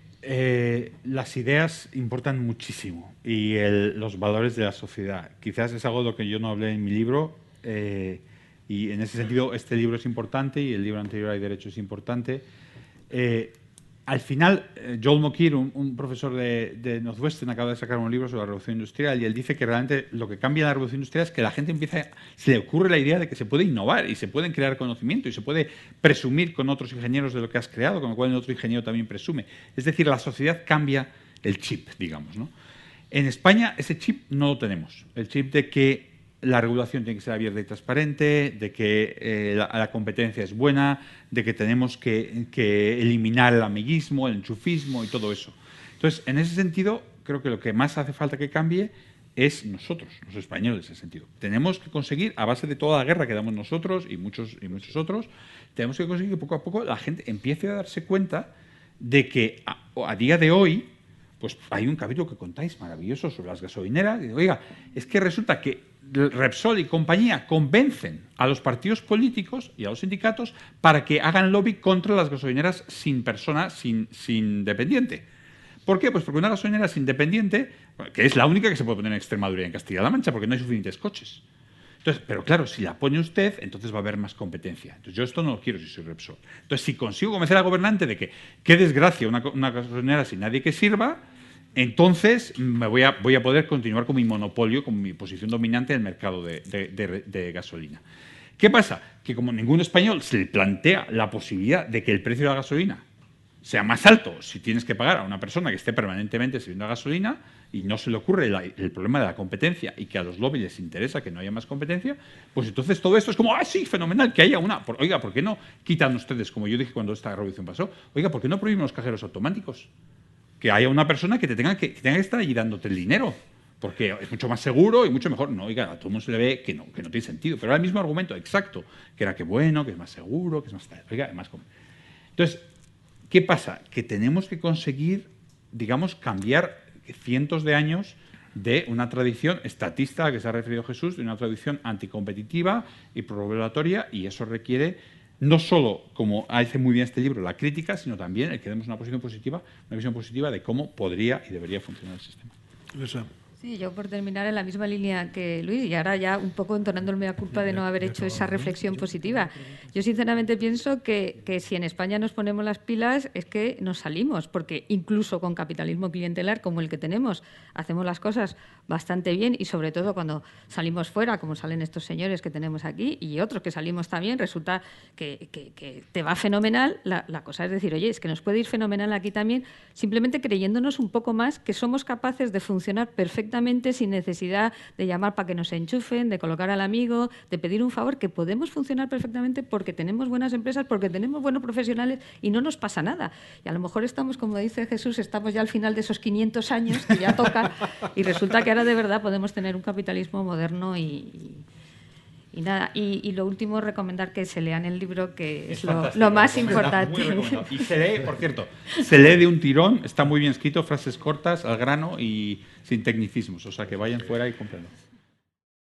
las ideas importan muchísimo y los valores de la sociedad. Quizás es algo de lo que yo no hablé en mi libro y en ese sentido este libro es importante y el libro anterior Hay Derecho es importante. Al final, Joel Mokyr, un profesor de Northwestern, acaba de sacar un libro sobre la revolución industrial y él dice que realmente lo que cambia en la revolución industrial es que la gente se le ocurre la idea de que se puede innovar y se pueden crear conocimiento y se puede presumir con otros ingenieros de lo que has creado, con lo cual el otro ingeniero también presume. Es decir, la sociedad cambia el chip, digamos, ¿no? En España ese chip no lo tenemos, el chip de que la regulación tiene que ser abierta y transparente, de que la competencia es buena, de que tenemos que eliminar el amiguismo, el enchufismo y todo eso. Entonces, en ese sentido, creo que lo que más hace falta que cambie es nosotros, los españoles, en ese sentido. Tenemos que conseguir, a base de toda la guerra que damos nosotros y muchos otros, tenemos que conseguir que poco a poco la gente empiece a darse cuenta de que a día de hoy pues hay un capítulo que contáis maravilloso sobre las gasolineras. Y, oiga, es que resulta que Repsol y compañía convencen a los partidos políticos y a los sindicatos para que hagan lobby contra las gasolineras sin persona, sin dependiente. ¿Por qué? Pues porque una gasolinera sin dependiente, que es la única que se puede poner en Extremadura y en Castilla-La Mancha, porque no hay suficientes coches. Entonces, pero claro, si la pone usted, entonces va a haber más competencia. Entonces, yo esto no lo quiero si soy Repsol. Entonces, si consigo convencer al gobernante de que, qué desgracia, una gasolinera sin nadie que sirva, entonces me voy a poder continuar con mi monopolio, con mi posición dominante en el mercado de gasolina. ¿Qué pasa? Que como ningún español se le plantea la posibilidad de que el precio de la gasolina sea más alto si tienes que pagar a una persona que esté permanentemente sirviendo gasolina y no se le ocurre el problema de la competencia y que a los lobbies les interesa que no haya más competencia, pues entonces todo esto es como, sí, fenomenal, que haya una. Oiga, ¿por qué no quitan ustedes, como yo dije cuando esta revolución pasó, oiga, ¿por qué no prohíben los cajeros automáticos? Que haya una persona que tenga que estar allí dándote el dinero, porque es mucho más seguro y mucho mejor. No, oiga, a todo el mundo se le ve que no tiene sentido, pero era el mismo argumento, exacto, que era que bueno, que es más seguro, que es más... Oiga, además... Entonces, ¿qué pasa? Que tenemos que conseguir, digamos, cambiar cientos de años de una tradición estatista a la que se ha referido Jesús, de una tradición anticompetitiva y pro-regulatoria, y eso requiere no solo, como hace muy bien este libro, la crítica, sino también el que demos una visión positiva de cómo podría y debería funcionar el sistema. Luisa. Sí, yo por terminar en la misma línea que Luis, y ahora ya un poco entonándome la culpa de no haber hecho esa reflexión positiva. Yo sinceramente pienso que si en España nos ponemos las pilas es que nos salimos, porque incluso con capitalismo clientelar como el que tenemos, hacemos las cosas bastante bien, y sobre todo cuando salimos fuera, como salen estos señores que tenemos aquí y otros que salimos también, resulta que te va fenomenal. La cosa es decir, oye, es que nos puede ir fenomenal aquí también, simplemente creyéndonos un poco más que somos capaces de funcionar perfectamente sin necesidad de llamar para que nos enchufen, de colocar al amigo, de pedir un favor, que podemos funcionar perfectamente porque tenemos buenas empresas, porque tenemos buenos profesionales y no nos pasa nada. Y a lo mejor estamos, como dice Jesús, estamos ya al final de esos 500 años que ya toca, y resulta que ahora de verdad podemos tener un capitalismo moderno y nada. Y lo último, recomendar que se lean el libro, que es lo más importante. Y se lee, por cierto, se lee de un tirón, está muy bien escrito, frases cortas, al grano y sin tecnicismos. O sea, que vayan fuera y comprendan.